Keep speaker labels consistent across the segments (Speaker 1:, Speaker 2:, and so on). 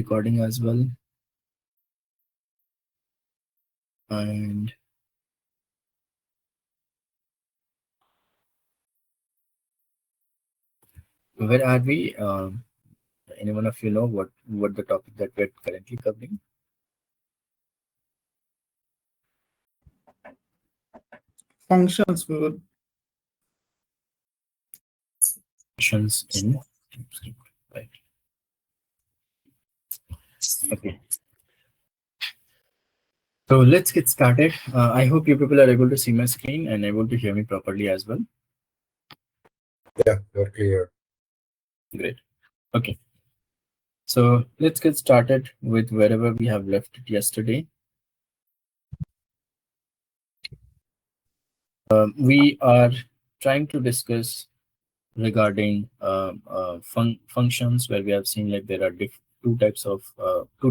Speaker 1: recording as well. And where are we? Anyone of you know what the topic that we're currently covering?
Speaker 2: Functions.
Speaker 1: Functions in TypeScript, right? Okay. So let's get started. I hope you people are able to see my screen and able to hear me properly as well.
Speaker 3: Yeah, you're clear.
Speaker 1: Great. Okay. So let's get started with wherever we have left it yesterday. We are trying to discuss regarding functions, where we have seen like there are two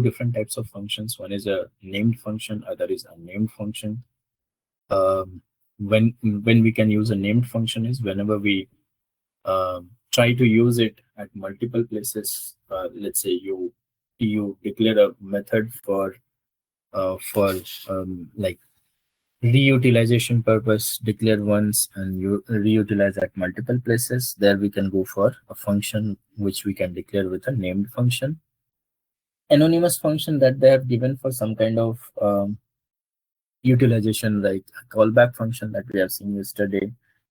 Speaker 1: different types of functions. One is a named function, other is a unnamed function. When we can use a named function is whenever we try to use it at multiple places. Let's say you declare a method for like reutilization purpose, declare once and you reutilize at multiple places. There we can go for a function which we can declare with a named function. Anonymous function that they have given for some kind of utilization, like a callback function that we have seen yesterday.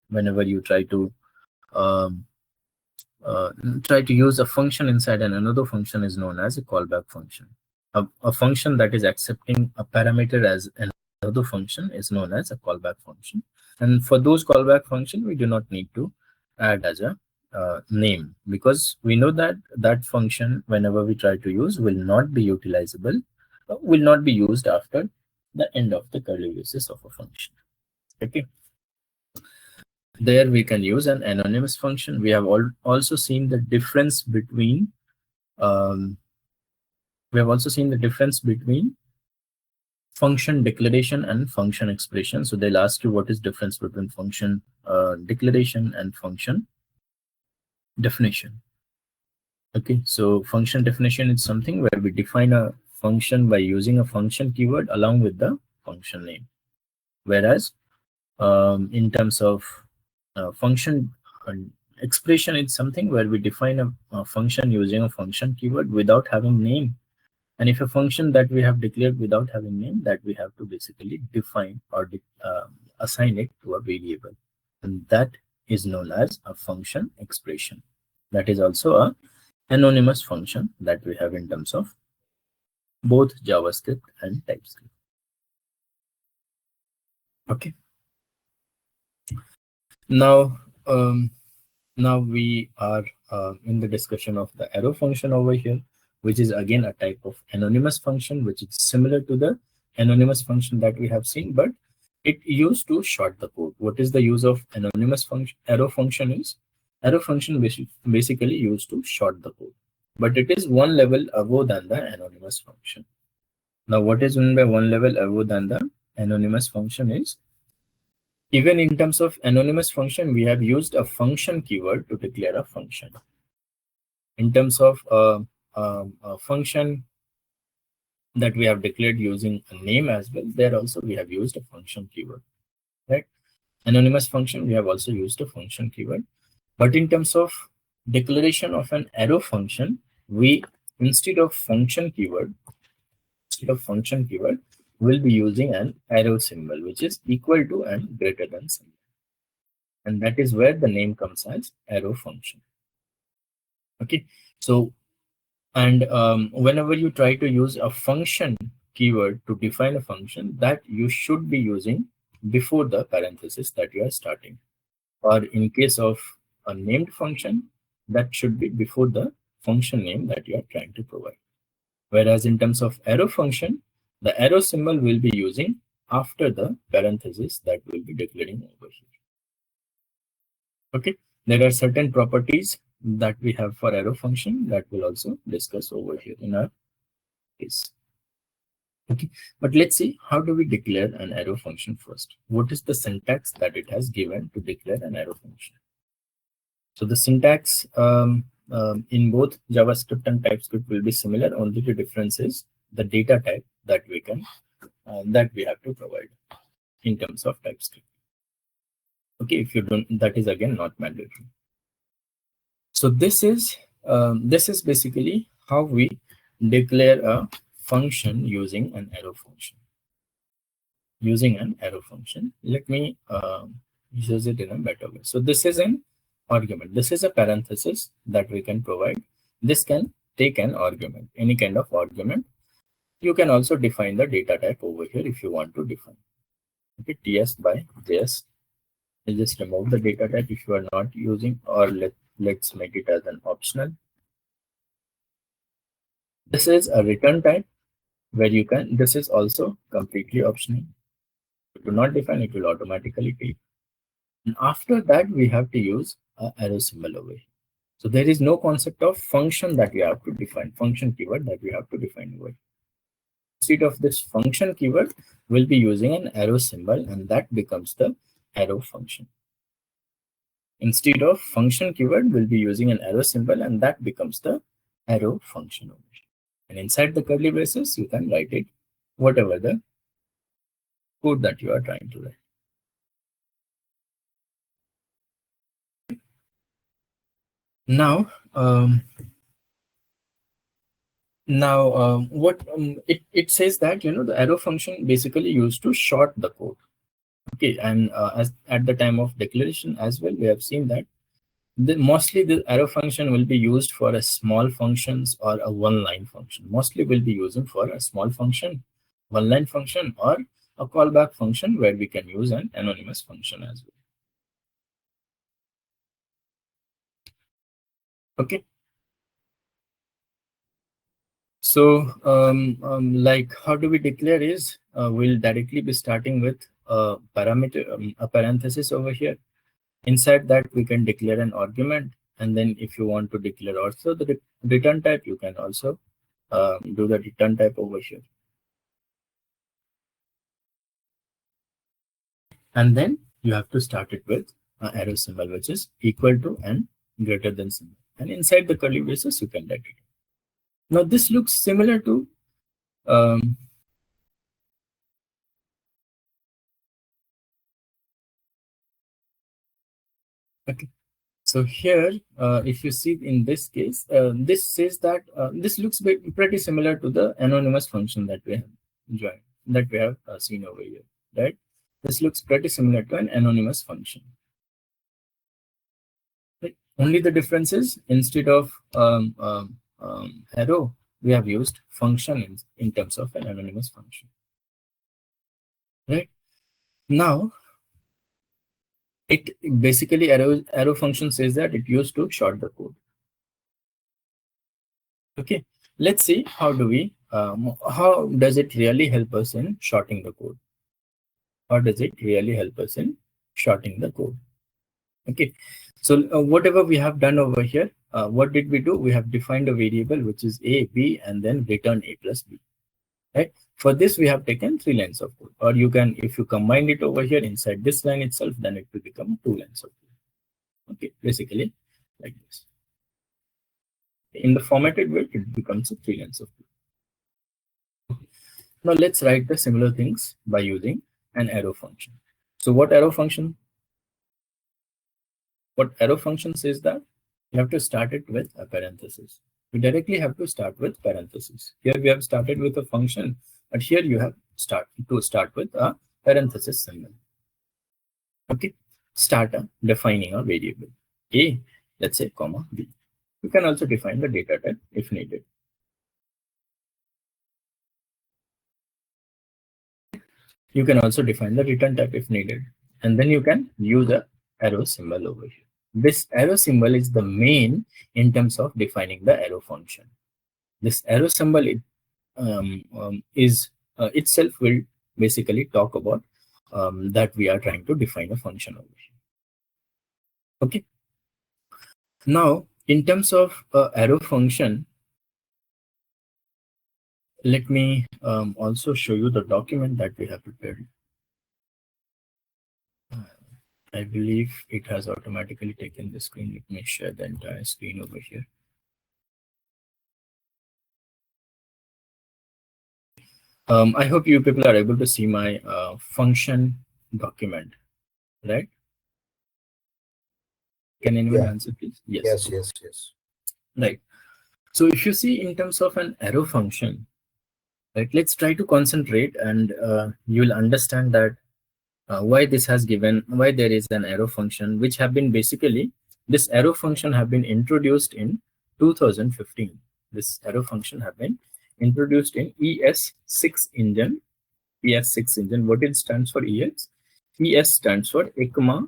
Speaker 1: Whenever you try to use a function inside another function is known as a callback function. A function that is accepting a parameter as another function is known as a callback function. And for those callback function, we do not need to add as a name, because we know that that function, whenever we try to use, will not be utilizable, will not be used after the end of the curly braces of a function. Okay. There we can use an anonymous function. We have also seen the difference between function declaration and function expression. So they'll ask you what is difference between function declaration and function definition. Okay, so function definition is something where we define a function by using a function keyword along with the function name. Whereas in terms of function expression, it's something where we define a function using a function keyword without having name. And if a function that we have declared without having name, that we have to basically define or assign it to a variable. And that is known as a function expression. That is also a anonymous function that we have in terms of both JavaScript and TypeScript. Okay. Now we are in the discussion of the arrow function over here, which is again a type of anonymous function, which is similar to the anonymous function that we have seen, but it used to short the code. What is the use of anonymous function? Arrow function is basically used to short the code, but it is one level above than the anonymous function. Now, what is meant by one level above than the anonymous function is, even in terms of anonymous function, we have used a function keyword to declare a function. In terms of a function that we have declared using a name as well, there also we have used a function keyword, right? Anonymous function, we have also used a function keyword. But in terms of declaration of an arrow function, we, instead of function keyword, we'll be using an arrow symbol, which is equal to and greater than symbol. And that is where the name comes as arrow function. Okay, so and whenever you try to use a function keyword to define a function, that you should be using before the parenthesis that you are starting. Or in case of a named function, that should be before the function name that you are trying to provide. Whereas in terms of arrow function, the arrow symbol will be using after the parenthesis that we'll be declaring over here. Okay, there are certain properties that we have for arrow function that we'll also discuss over here in our case. Okay, but let's see, how do we declare an arrow function first? What is the syntax that it has given to declare an arrow function? So the syntax in both JavaScript and TypeScript will be similar. Only the difference is the data type that we can that we have to provide in terms of TypeScript. Okay, if you don't, that is again not mandatory. So this is basically how we declare a function using an arrow function. Let me use it in a better way. So this is an argument. This is a parenthesis that we can provide. This can take an argument, any kind of argument. You can also define the data type over here if you want to define. Okay, TS by JS. I'll just remove the data type if you are not using, or let's make it as an optional. This is a return type where you can, this is also completely optional. If you do not define, it will automatically take. And after that, we have to use an arrow symbol over here. So there is no concept of function that we have to define, function keyword that we have to define over here. Instead of this function keyword, we'll be using an arrow symbol, and that becomes the arrow function. Instead of function keyword, we'll be using an arrow symbol, and that becomes the arrow function over here. And inside the curly braces, you can write it, whatever the code that you are trying to write. Now, what it says that, you know, the arrow function basically used to short the code. Okay, and as at the time of declaration as well, we have seen that mostly the arrow function will be used for a small functions or a one-line function. Mostly we'll be using for a small function, one-line function, or a callback function where we can use an anonymous function as well. Okay. So like how do we declare is we'll directly be starting with a parameter, a parenthesis over here. Inside that we can declare an argument, and then if you want to declare also the return type, you can also do the return type over here. And then you have to start it with an arrow symbol, which is equal to and greater than symbol. And inside the curly braces, you can write it. Now this looks similar to okay. So here, if you see in this case, this says that this looks pretty similar to the anonymous function that we have seen over here, right? This looks pretty similar to an anonymous function. Right? Only the difference is instead of arrow, we have used function in terms of an anonymous function. Right? Now, it basically arrow function says that it used to short the code. Okay, let's see how does it really help us in shorting the code? How does it really help us in shorting the code? Okay, so whatever we have done over here, what did we do? We have defined a variable which is a, b, and then return a plus b. Right? For this, we have taken 3 lines of code, or you can, if you combine it over here inside this line itself, then it will become 2 lines of code. Okay, basically like this. In the formatted way, it becomes a 3 lines of code. Now let's write the similar things by using an arrow function. So what arrow function says that you have to start it with a parenthesis. You directly have to start with parenthesis. Here we have started with a function, but here you have to start with a parenthesis symbol. Okay, defining a variable a, let's say comma b. You can also define the data type if needed. You can also define the return type if needed, and then you can use a arrow symbol over here. This arrow symbol is the main in terms of defining the arrow function. This arrow symbol itself will basically talk about that we are trying to define a function over here. Okay. Now, in terms of arrow function, let me also show you the document that we have prepared. I believe it has automatically taken the screen. Let me share the entire screen over here. I hope you people are able to see my function document, right? Can anyone
Speaker 3: Yeah.
Speaker 1: answer, please?
Speaker 3: Yes, yes, yes.
Speaker 1: Right. So if you see in terms of an arrow function, right, let's try to concentrate and you will understand that why this has given, why there is an arrow function, which have been basically, this arrow function have been introduced in 2015. This arrow function have been introduced in ES6 engine. ES6 engine, what it stands for ES? ES stands for ECMA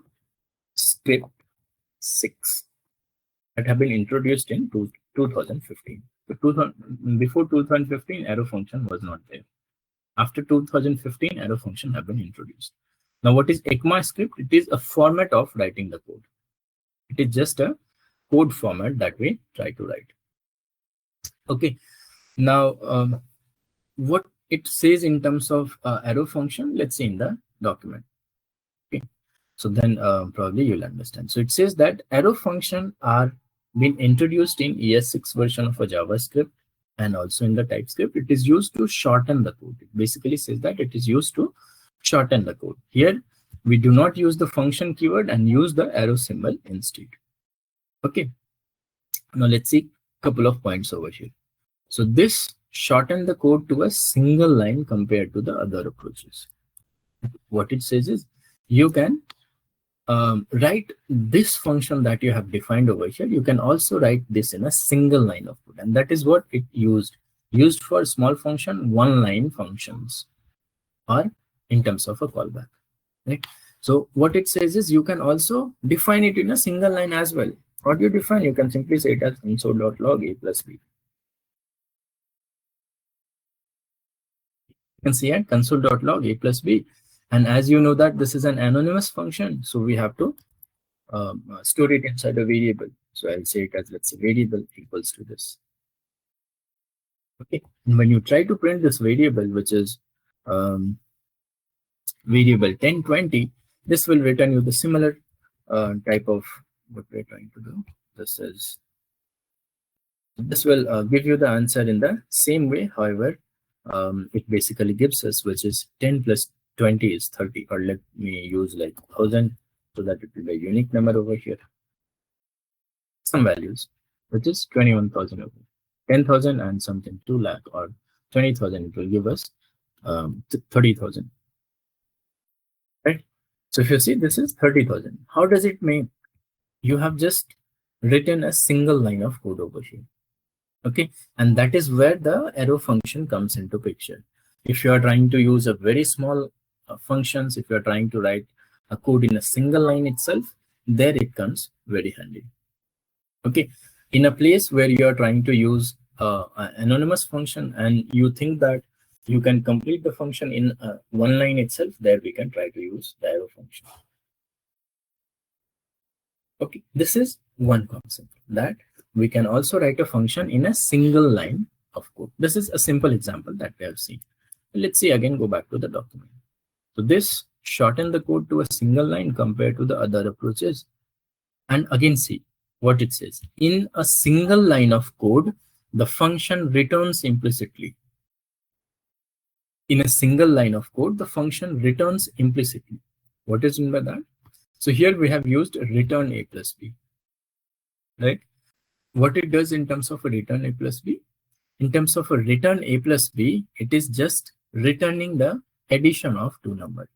Speaker 1: script 6 that have been introduced in 2015. So before 2015, arrow function was not there. After 2015, arrow function have been introduced. Now, what is ECMA script? It is a format of writing the code. It is just a code format that we try to write. Okay. Now, what it says in terms of arrow function, let's see in the document. Okay. So then probably you'll understand. So it says that arrow function are been introduced in ES6 version of a JavaScript and also in the TypeScript. It is used to shorten the code. It basically says that it is used to shorten the code. Here, we do not use the function keyword and use the arrow symbol instead. Okay. Now let's see a couple of points over here. So this shorten the code to a single line compared to the other approaches. What it says is you can write this function that you have defined over here. You can also write this in a single line of code, and that is what it used for small function, one line functions, or in terms of a callback, right? So what it says is you can also define it in a single line as well. How do you define? You can simply say it as console.log a plus b. You can see at console.log a plus b, and as you know that this is an anonymous function, so we have to store it inside a variable. So I'll say it as, let's say, variable equals to this. Okay, and when you try to print this variable, which is variable 1020, this will return you the similar type of what we're trying to do. This will give you the answer in the same way. However, it basically gives us, which is 10 plus 20 is 30, or let me use like 1000 so that it will be a unique number over here. Some values, which is 21,000 over 10,000 and something 2 lakh or 20,000. It will give us 30,000. Right? So if you see, this is 30,000. How does it make? You have just written a single line of code over here. Okay, and that is where the arrow function comes into picture. If you are trying to use a very small functions, if you are trying to write a code in a single line itself, there it comes very handy. Okay, in a place where you are trying to use an anonymous function and you think that you can complete the function in one line itself, there we can try to use the arrow function. Okay, this is one concept, that we can also write a function in a single line of code. This is a simple example that we have seen. Let's see again, go back to the document. So this shorten the code to a single line compared to the other approaches. And again, see what it says. In a single line of code, the function returns implicitly. In a single line of code, the function returns implicitly. What is meant by that? So here we have used return a plus b, right? What it does in terms of a return a plus b? In terms of a return a plus b, it is just returning the addition of two numbers.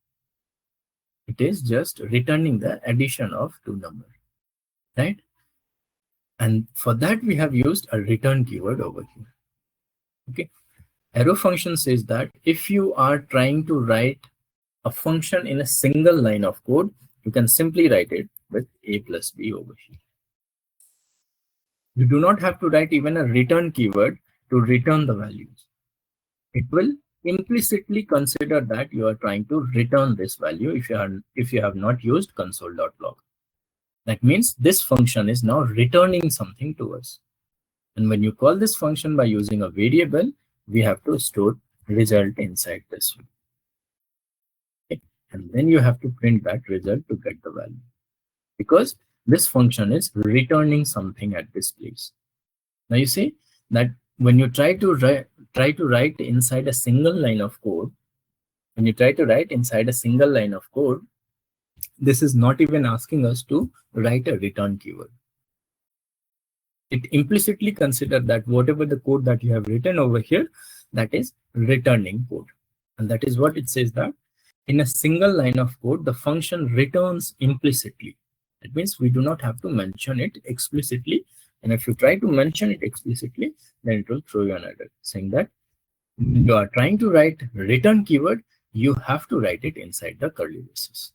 Speaker 1: It is just returning the addition of two numbers, right? And for that, we have used a return keyword over here. Okay. Arrow function says that if you are trying to write a function in a single line of code, you can simply write it with a plus b over here. You do not have to write even a return keyword to return the values. It will implicitly consider that you are trying to return this value if you have not used console.log. That means this function is now returning something to us. And when you call this function by using a variable, we have to store result inside this. Okay. and then you have to print that result to get the value, because this function is returning something at this place. Now you see that when you try to write inside a single line of code, this is not even asking us to write a return keyword. It implicitly considers that whatever the code that you have written over here, that is returning code. And that is what it says, that in a single line of code, the function returns implicitly. That means we do not have to mention it explicitly. And if you try to mention it explicitly, then it will throw you an error saying that when you are trying to write return keyword, you have to write it inside the curly braces.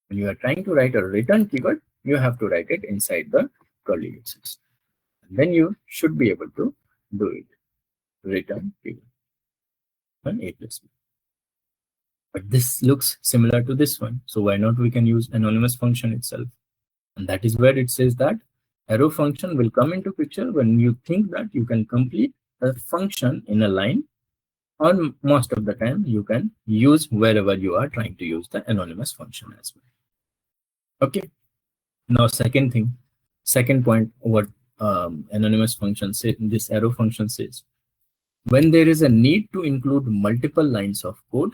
Speaker 1: When you are trying to write a return keyword, you have to write it inside the curly braces. And then you should be able to do it. Return keyword on A plus B. But this looks similar to this one. So why not we can use anonymous function itself? And that is where it says that arrow function will come into picture when you think that you can complete a function in a line, or most of the time you can use wherever you are trying to use the anonymous function as well. Okay. Now second point, what anonymous function says, this arrow function says, when there is a need to include multiple lines of code,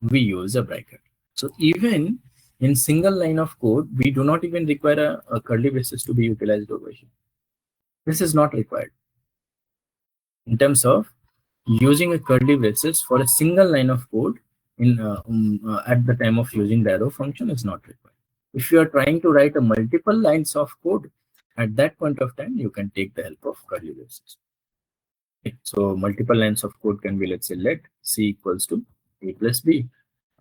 Speaker 1: we use a bracket. So even in single line of code, we do not even require a curly braces to be utilized over here. This is not required. In terms of using a curly braces for a single line of code in at the time of using the arrow function is not required. If you are trying to write a multiple lines of code, at that point of time, you can take the help of curly braces. Okay. So multiple lines of code can be, let's say, let C equals to A plus B.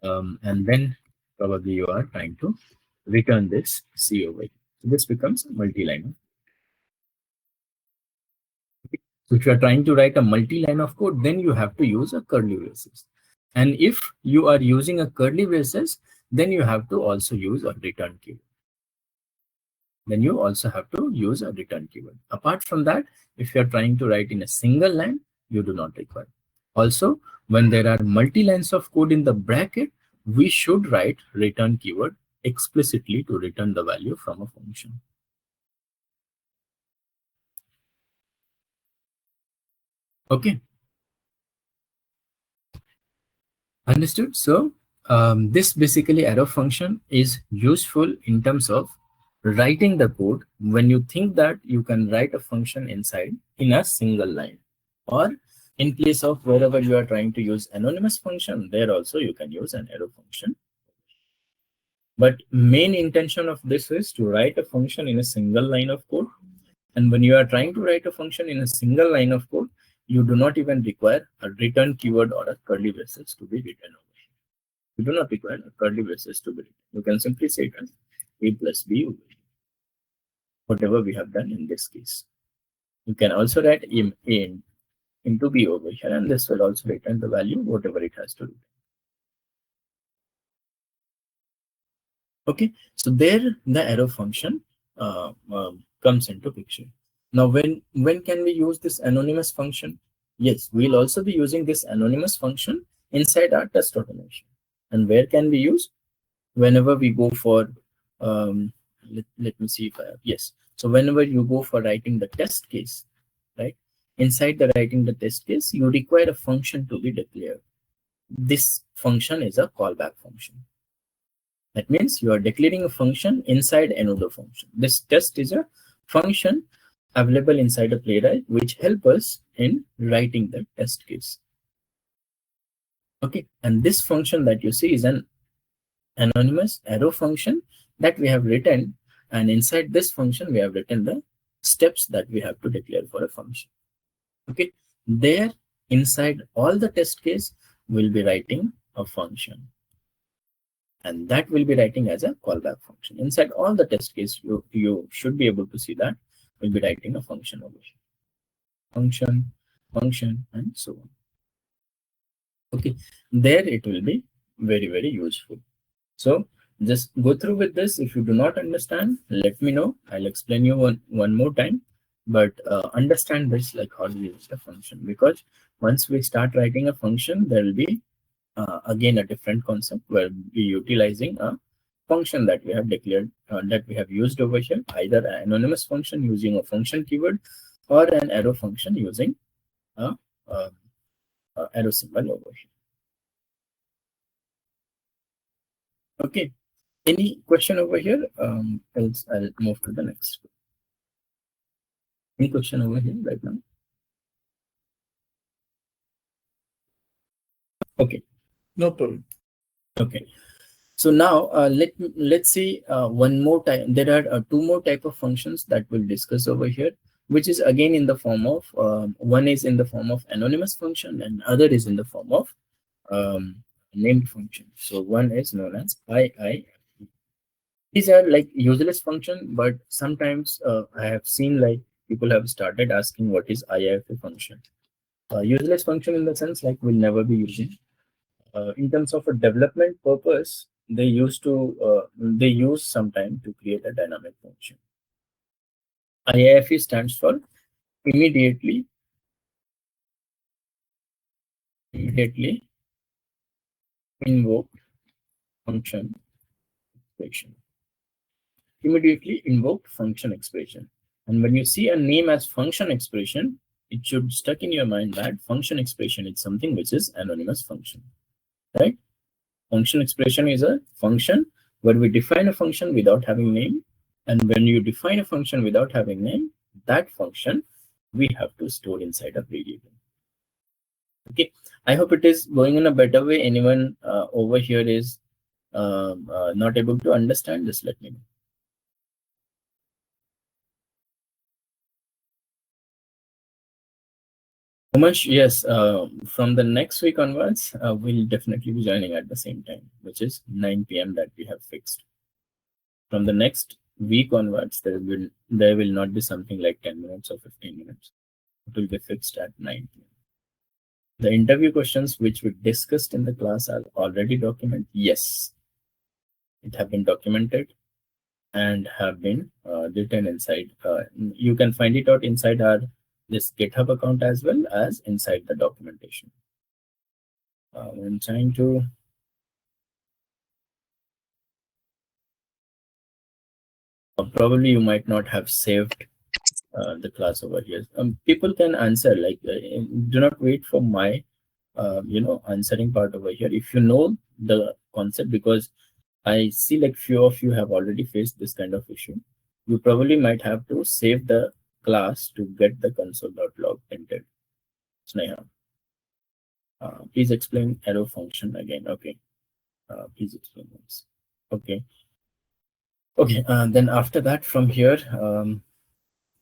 Speaker 1: And then probably you are trying to return this C over here. So this becomes a multi-line. So if you are trying to write a multi-line of code, then you have to use a curly braces. And if you are using a curly braces, then you have to also use a return keyword. Apart from that, if you are trying to write in a single line, you do not require. Also, when there are multi-lines of code in the bracket, we should write return keyword explicitly to return the value from a function. Okay. Understood? So this basically arrow function is useful in terms of writing the code when you think that you can write a function inside in a single line, or in place of wherever you are trying to use anonymous function, there also you can use an arrow function. But main intention of this is to write a function in a single line of code. And when you are trying to write a function in a single line of code, you do not even require a return keyword or a curly braces to be written over here. You do not require a curly braces to be written. You can simply say it as A plus B over here, whatever we have done in this case. You can also write A into B over here, and this will also return the value, whatever it has to do. Okay, so there the arrow function comes into picture. Now, when can we use this anonymous function? Yes, we'll also be using this anonymous function inside our test automation. And where can we use? Whenever we go for, let me see if I have, yes. So whenever you go for writing the test case, right? Inside the writing the test case, you require a function to be declared. This function is a callback function. That means you are declaring a function inside another function. This test is a function available inside a playwright, which help us in writing the test case. Okay, and this function that you see is an anonymous arrow function that we have written, and inside this function we have written the steps that we have to declare for a function. Okay, there inside all the test case we'll be writing a function, and that will be writing as a callback function. Inside all the test case, you should be able to see that we'll be writing a function over here. Function, and so on. Okay, there it will be very, very useful. So just go through with this. If you do not understand, let me know. I'll explain you one more time. But understand this, like how to use the function, because once we start writing a function, there will be again a different concept where we're utilizing a function that we have declared, that we have used over here, either an anonymous function using a function keyword or an arrow function using a, a arrow symbol over here. Okay, any question over here? Else I'll move to the next. Any question over here right now? Okay.
Speaker 2: No problem.
Speaker 1: Okay. So now let's see one more time. There are two more type of functions that we'll discuss over here, which is again in the form of one is in the form of anonymous function and other is in the form of named function. So one is known as II. These are like useless function, but sometimes I have seen like people have started asking what is IIFA function. Useless function in the sense like we'll never be using. In terms of a development purpose, they use sometime to create a dynamic function. IIFE stands for immediately invoked function expression. Immediately invoked function expression. And when you see a name as function expression, it should stuck in your mind that function expression is something which is anonymous function, right? Function expression is a function where we define a function without having name. And when you define a function without having name, that function we have to store inside a variable. Okay, I hope it is going in a better way. Anyone over here is not able to understand, just let me know. Umesh, yes, from the next week onwards, we'll definitely be joining at the same time, which is 9 p.m. that we have fixed. From the next week onwards, there will not be something like 10 minutes or 15 minutes. It will be fixed at 9 p.m. The interview questions which we discussed in the class are already documented. Yes, it have been documented and have been written inside. You can find it out inside our this GitHub account as well as inside the documentation. I'm trying to probably you might not have saved the class over here. People can answer, like do not wait for my answering part over here. If you know the concept, because I see like few of you have already faced this kind of issue, you probably might have to save the class to get the console.log printed. Sneha, please explain arrow function again. Okay, please explain this. Okay. Okay, then after that, from here,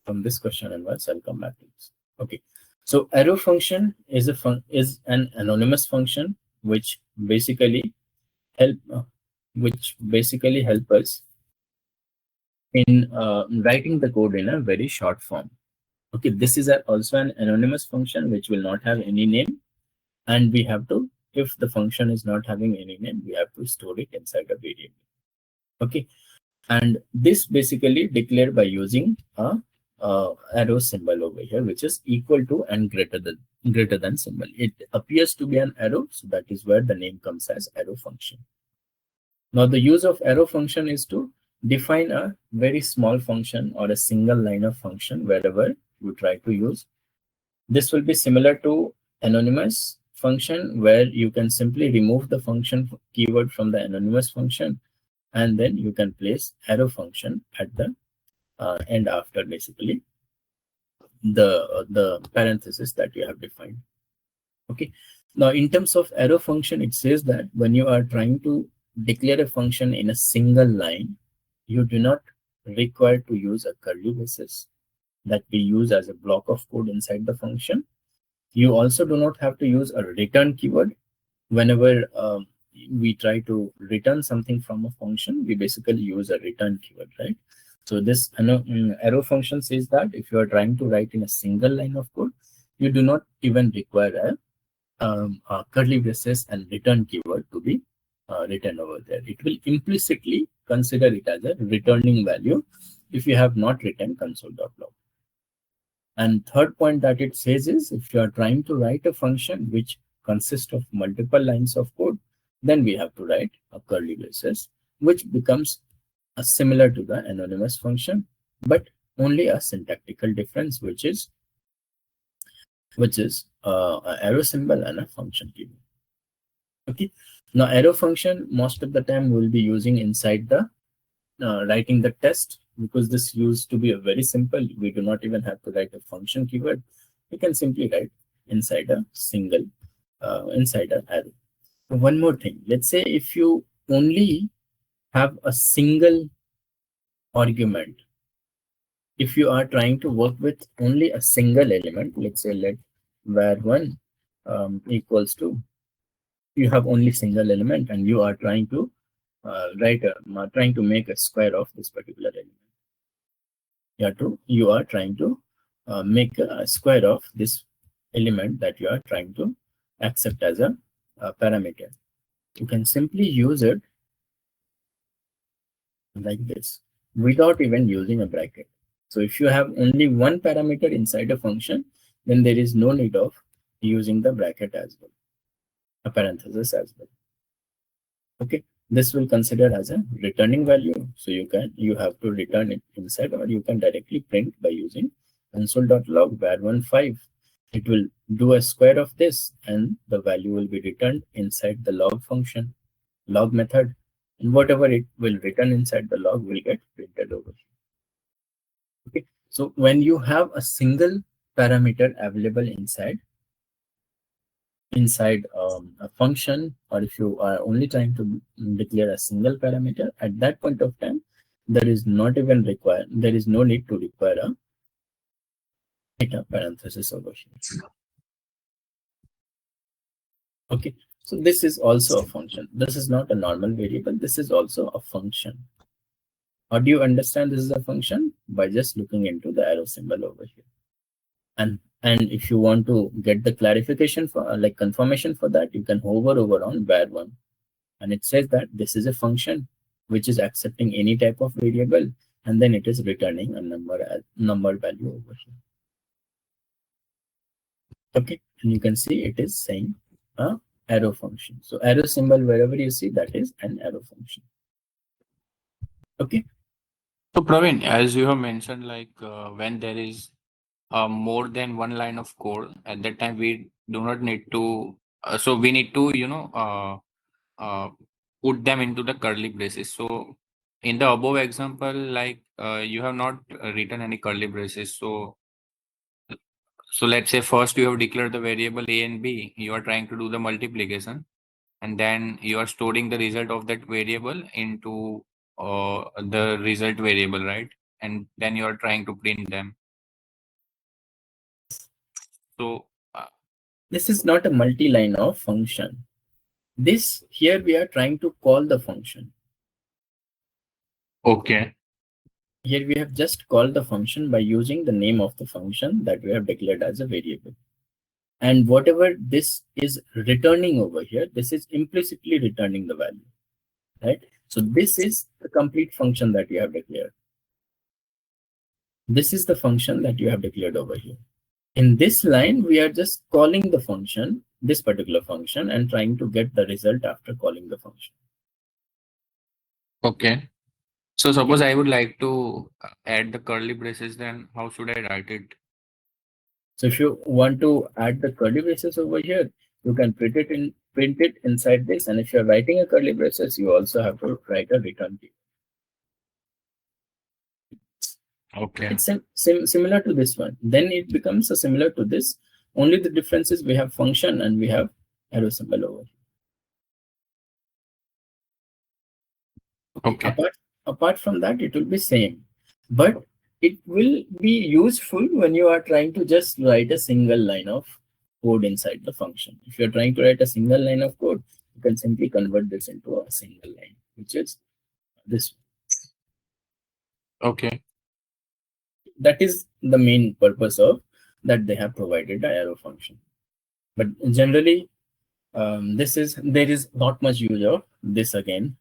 Speaker 1: from this question onwards, I'll come back to this. Okay, so arrow function is an anonymous function which basically help us in writing the code in a very short form. Okay, this is also an anonymous function which will not have any name, and we have to, if the function is not having any name, we have to store it inside a variable. Okay, and this basically declared by using a arrow symbol over here, which is equal to and greater than symbol. It appears to be an arrow, so that is where the name comes as arrow function. Now the use of arrow function is to define a very small function or a single line of function wherever you try to use. This will be similar to anonymous function, where you can simply remove the function keyword from the anonymous function, and then you can place arrow function at the end after basically the parenthesis that you have defined. Okay, now in terms of arrow function, it says that when you are trying to declare a function in a single line, you do not require to use a curly braces that we use as a block of code inside the function. You also do not have to use a return keyword. Whenever we try to return something from a function, we basically use a return keyword, right? So this arrow function says that if you are trying to write in a single line of code, you do not even require a curly braces and return keyword to be written over there. It will implicitly consider it as a returning value if you have not written console.log. And third point that it says is, if you are trying to write a function which consist of multiple lines of code, then we have to write a curly braces, which becomes similar to the anonymous function, but only a syntactical difference, which is an arrow symbol and a function keyword. Okay. Now arrow function most of the time we'll be using inside the writing the test, because this used to be a very simple. We do not even have to write a function keyword. We can simply write inside a single inside an arrow. One more thing. Let's say if you only have a single argument, if you are trying to work with only a single element, let's say let var1 equals to, you have only single element and you are trying to trying to make a square of this particular element. You are trying to make a square of this element that you are trying to accept as a parameter. You can simply use it like this without even using a bracket. So if you have only one parameter inside a function, then there is no need of using the bracket as well, a parenthesis as well. Okay, this will consider as a returning value. So you have to return it inside, or you can directly print by using console.log var15. It will do a square of this and the value will be returned inside the log function, log method, and whatever it will return inside the log will get printed over here. Okay, so when you have a single parameter available inside a function, or if you are only trying to declare a single parameter, at that point of time, there is no need to require a meta parenthesis over here. Okay, so this is also a function. This is not a normal variable. This is also a function. How do you understand this is a function? By just looking into the arrow symbol over here. And if you want to get the clarification for like confirmation for that, you can hover over on var1, and it says that this is a function which is accepting any type of variable, and then it is returning a number value over here. Okay, and you can see it is saying a arrow function. So arrow symbol wherever you see, that is an arrow function. Okay.
Speaker 4: So Praveen, as you have mentioned, like when there is more than one line of code, at that time we do not need to. So we need to, put them into the curly braces. So in the above example, like you have not written any curly braces. So let's say first you have declared the variable a and b. You are trying to do the multiplication, and then you are storing the result of that variable into the result variable, right? And then you are trying to print them. So
Speaker 1: this is not a multi-line of function. This here we are trying to call the function.
Speaker 4: okay.
Speaker 1: Here we have just called the function by using the name of the function that we have declared as a variable. And whatever this is returning over here, this is implicitly returning the value, right? So this is the complete function that you have declared. This is the function that you have declared over here. In this line, we are just calling the function, this particular function, and trying to get the result after calling the function.
Speaker 4: Okay. So suppose I would like to add the curly braces, then how should I write it?
Speaker 1: So if you want to add the curly braces over here, you can print it inside this. And if you're writing a curly braces, you also have to write a return key.
Speaker 4: Okay.
Speaker 1: It's similar to this one. Then it becomes similar to this. Only the difference is we have function and we have arrow symbol over here.
Speaker 4: Okay.
Speaker 1: Apart from that, it will be same, but it will be useful when you are trying to just write a single line of code inside the function. If you're trying to write a single line of code, you can simply convert this into a single line, which is this.
Speaker 4: Okay.
Speaker 1: That is the main purpose of that they have provided the arrow function. But generally, there is not much use of this again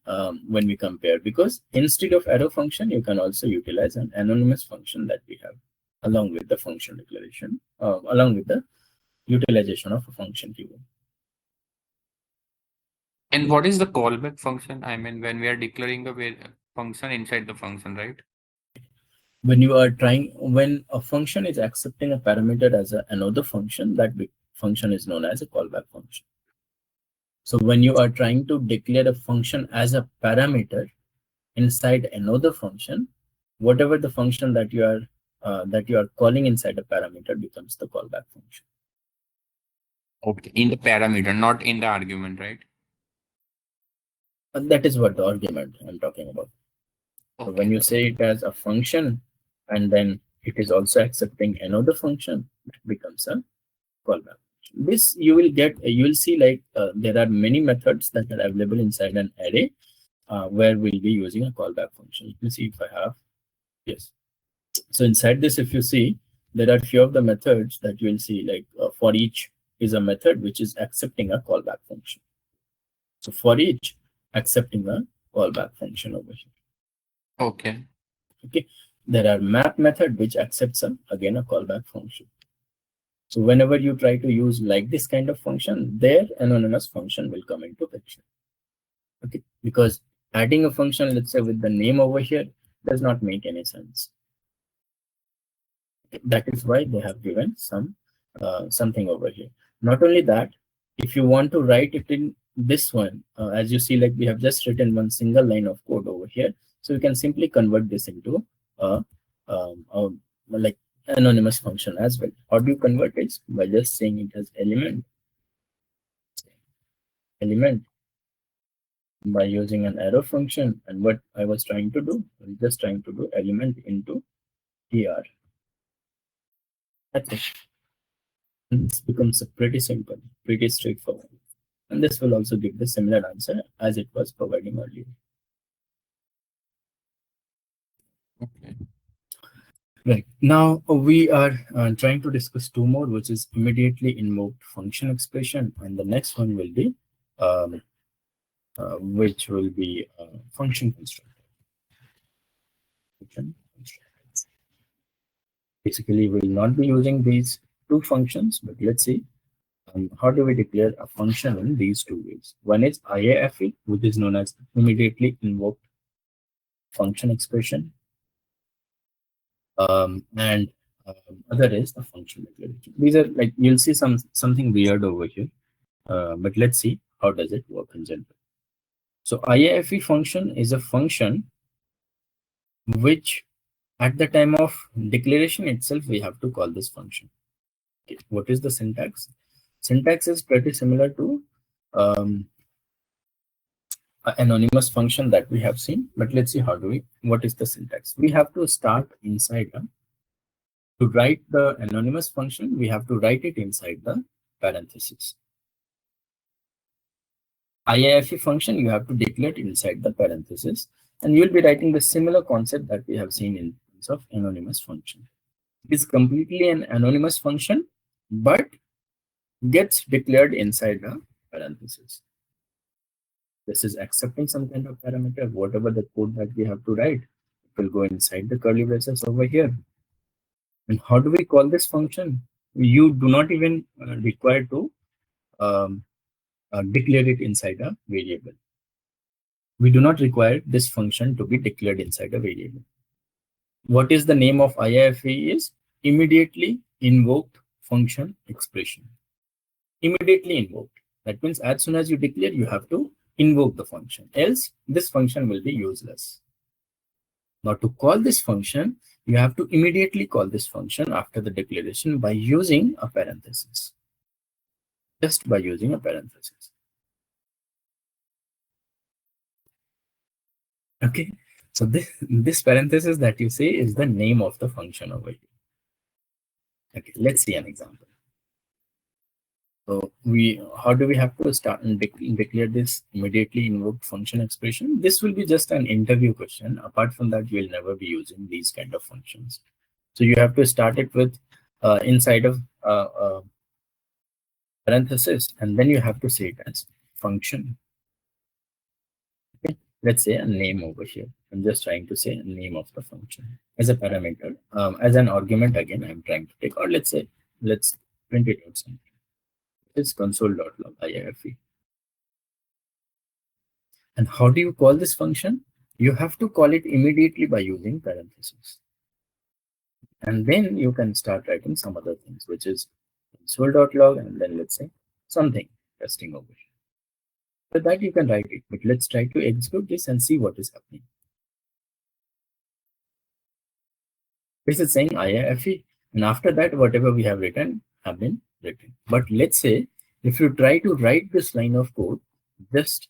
Speaker 1: when we compare, because instead of arrow function, you can also utilize an anonymous function that we have along with the function declaration, along with the utilization of a function keyword.
Speaker 4: And what is the callback function? I mean, when we are declaring a function inside the function, right?
Speaker 1: When you are trying, when a function is accepting a parameter as another function, that function is known as a callback function. So when you are trying to declare a function as a parameter inside another function, whatever the function that you are calling inside a parameter becomes the callback function.
Speaker 4: Okay, in the parameter, not in the argument, right?
Speaker 1: And that is what the argument I'm talking about. So when
Speaker 4: Okay.
Speaker 1: you say it as a function and then it is also accepting another function, it becomes a callback. This you will see like there are many methods that are available inside an array where we'll be using a callback function. Let me see if I have. Yes. So inside this, if you see, there are few of the methods that you will see, like for each is a method which is accepting a callback function. So for each accepting a callback function over here.
Speaker 4: Okay.
Speaker 1: Okay. There are map method which accepts again a callback function. So whenever you try to use like this kind of function, their anonymous function will come into picture. Okay, because adding a function, let's say with the name over here, does not make any sense. That is why they have given something over here. Not only that, if you want to write it in this one, as you see, like we have just written one single line of code over here, so you can simply convert this into a like anonymous function as well. How do you convert it? By just saying it as element by using an arrow function. And what I was trying to do, I was just trying to do element into tr. That's it. And this becomes pretty simple, pretty straightforward. And this will also give the similar answer as it was providing earlier.
Speaker 4: Okay.
Speaker 1: Right. Now we are trying to discuss two more, which is immediately invoked function expression, and the next one will be which will be function constructor. Basically, we will not be using these two functions, but let's see how do we declare a function in these two ways. One is IAFE, which is known as immediately invoked function expression, and other is the function declaration. These are like, you'll see something weird over here, but let's see how does it work in general. So IAFE function is a function which at the time of declaration itself we have to call this function. Okay. What is the syntax? Syntax is pretty similar to an anonymous function that we have seen, but let's see what is the syntax. We have to start inside to write the anonymous function, we have to write it inside the parentheses. IAFE function, you have to declare it inside the parentheses, and you'll be writing the similar concept that we have seen in terms of anonymous function. It is completely an anonymous function, but gets declared inside the parentheses. This is accepting some kind of parameter, whatever the code that we have to write, it will go inside the curly braces over here. And how do we call this function? You do not even require to declare it inside a variable. We do not require this function to be declared inside a variable. What is the name of IIFE is immediately invoked function expression. Immediately invoked. That means as soon as you declare, you have to invoke the function. Else, this function will be useless. Now, to call this function, you have to immediately call this function after the declaration by using a parenthesis. Just by using a parenthesis. Okay, so this parenthesis that you see is the name of the function over here. Okay, let's see an example. So how do we have to start and declare this immediately invoked function expression? This will be just an interview question. Apart from that, you will never be using these kind of functions. So you have to start it with inside of parenthesis, and then you have to say it as function. Okay, let's say a name over here. I'm just trying to say a name of the function as a parameter. As an argument, again, I'm trying to take, or let's print it out something. It's console.log IIFE. And how do you call this function? You have to call it immediately by using parentheses. And then you can start writing some other things, which is console.log, and then let's say something testing over here. So that you can write it, but let's try to execute this and see what is happening. This is saying IIFE, and after that, whatever we have written have been written. But let's say if you try to write this line of code just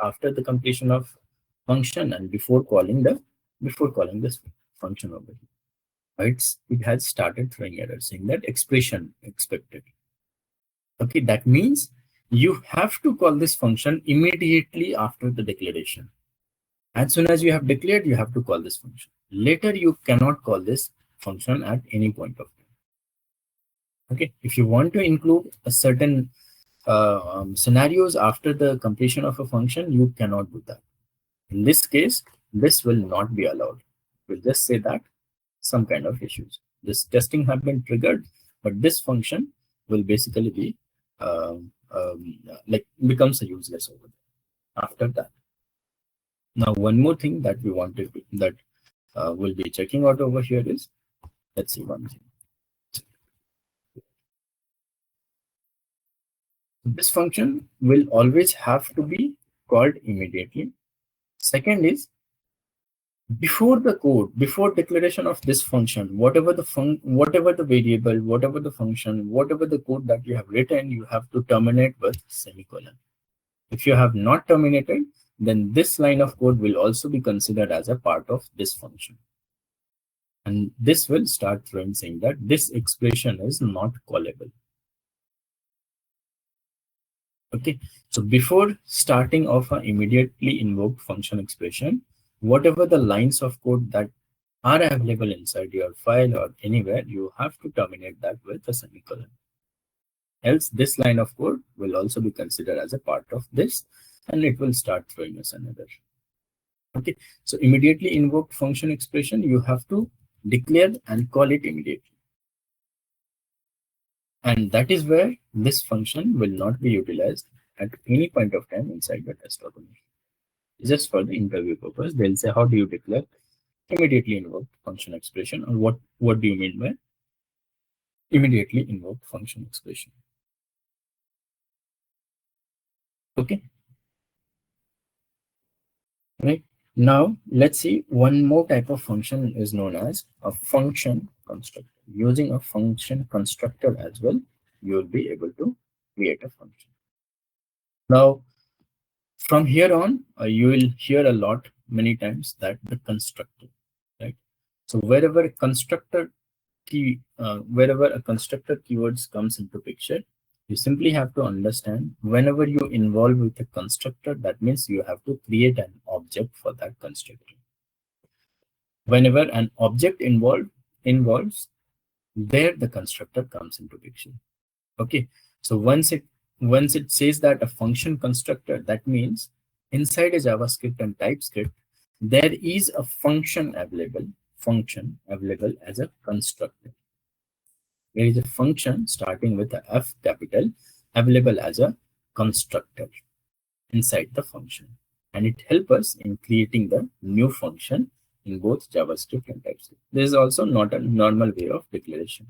Speaker 1: after the completion of function and before calling this function over here, it has started throwing error saying that expression expected. Okay, that means you have to call this function immediately after the declaration. As soon as you have declared, you have to call this function. Later, you cannot call this function at any point of time. Okay, if you want to include a certain scenarios after the completion of a function, you cannot do that. In this case, this will not be allowed. We'll just say that some kind of issues. This testing have been triggered, but this function will basically be like becomes a useless over there after that. Now, one more thing that we wanted to, that we'll be checking out over here is, let's see one thing. This function will always have to be called immediately. Second is, before the code, before declaration of this function, whatever the variable, whatever the function, whatever the code that you have written, you have to terminate with semicolon. If you have not terminated, then this line of code will also be considered as a part of this function. And this will start throwing saying that this expression is not callable. Okay, so before starting off an immediately invoked function expression, whatever the lines of code that are available inside your file or anywhere, you have to terminate that with a semicolon. Else this line of code will also be considered as a part of this, and it will start throwing us an error. Okay, so immediately invoked function expression, you have to declare and call it immediately. And that is where this function will not be utilized at any point of time inside the test automation. Just for the interview purpose, they'll say, how do you declare immediately invoked function expression, or what do you mean by immediately invoked function expression? Okay. Right. Now, let's see one more type of function is known as a function constructor. Using a function constructor as well, you will be able to create a function. Now, from here on, you will hear a lot, many times, that the constructor, right? So wherever a constructor keywords comes into picture, you simply have to understand whenever you involve with a constructor, that means you have to create an object for that constructor. Whenever an object involves, there the constructor comes into picture. Okay, so once it says that a function constructor, that means inside a JavaScript and TypeScript, there is a function available as a constructor. There is a function starting with a F capital available as a constructor inside the function, and it helps us in creating the new function in both JavaScript and TypeScript. This is also not a normal way of declaration.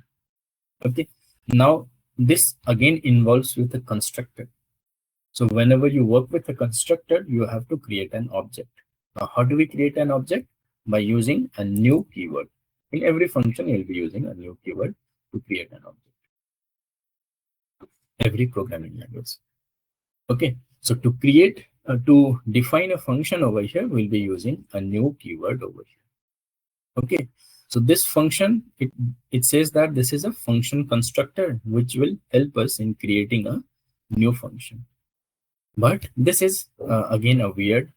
Speaker 1: Okay, now this again involves with a constructor. So whenever you work with a constructor, you have to create an object. Now, how do we create an object? By using a new keyword. In every function, you'll be using a new keyword to create an object. Every programming language. Okay, so to define a function over here, we'll be using a new keyword over here. Okay, so this function, it says that this is a function constructor, which will help us in creating a new function. But this is again a weird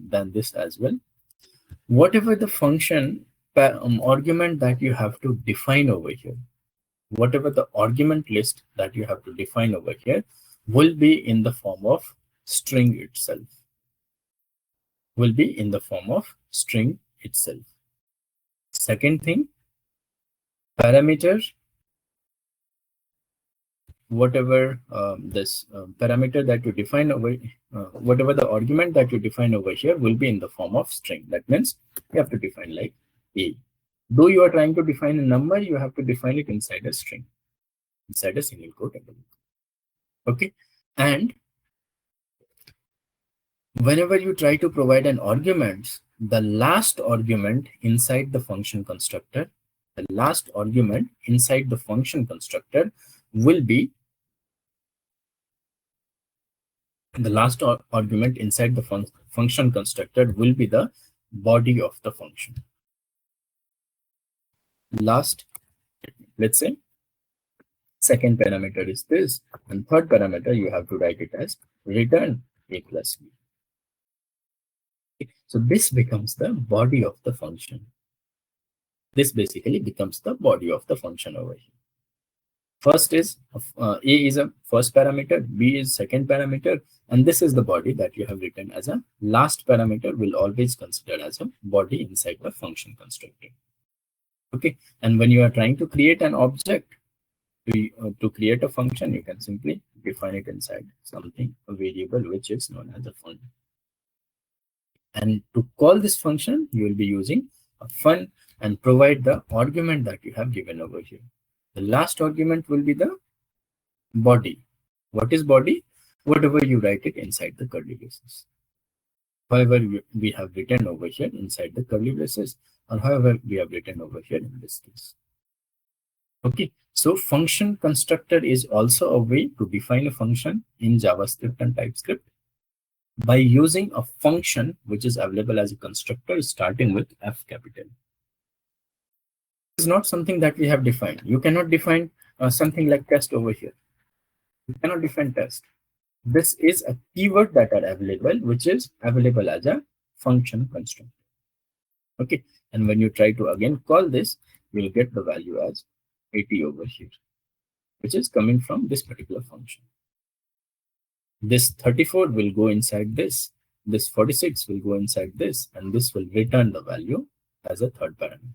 Speaker 1: than this as well. Whatever the function argument that you have to define over here, whatever the argument list that you have to define over here will be in the form of string itself. Second thing, parameter whatever this parameter that you define over, whatever the argument that you define over here will be in the form of string. That means you have to define like a. Though you are trying to define a number, you have to define it inside a string, inside a single quote. Okay, and whenever you try to provide an argument, the last argument inside the function constructor, the last argument inside the function constructor will be the last argument inside the function constructor will be the body of the function. Last, let's say second parameter is this, and third parameter you have to write it as return a plus b. So this becomes the body of the function. This basically becomes the body of the function over here. First is a is a first parameter, b is second parameter, and this is the body that you have written as a last parameter will always consider as a body inside the function constructor. Okay, and when you are trying to create an object, to create a function, you can simply define it inside something, a variable which is known as a fun. And to call this function, you will be using a fun and provide the argument that you have given over here. The last argument will be the body. What is body? Whatever you write it inside the curly braces. However, we have written over here inside the curly braces, or however we have written over here in this case. Okay, so function constructor is also a way to define a function in JavaScript and TypeScript by using a function which is available as a constructor starting with F capital. This is not something that we have defined. You cannot define something like test over here. You cannot define test. This is a keyword that are available, which is available as a function constructor. Okay, and when you try to again call this, you will get the value as 80 over here, which is coming from this particular function. This 34 will go inside this 46 will go inside this, and this will return the value as a third parameter.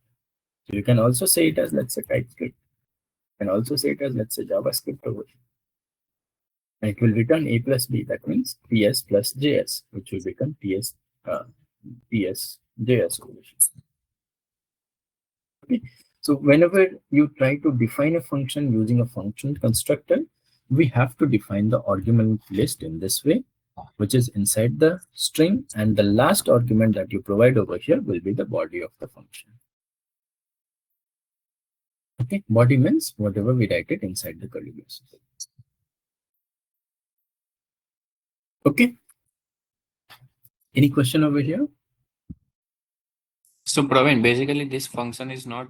Speaker 1: So you can also say it as, let's say, TypeScript. You can also say it as, let's say, JavaScript over here. And it will return a plus b, that means ts plus js, which will become ts js over here. Okay. So whenever you try to define a function using a function constructor, we have to define the argument list in this way, which is inside the string, and the last argument that you provide over here will be the body of the function. Okay, body means whatever we write it inside the curly braces. Okay, any question over here?
Speaker 4: So Praveen, basically this function is not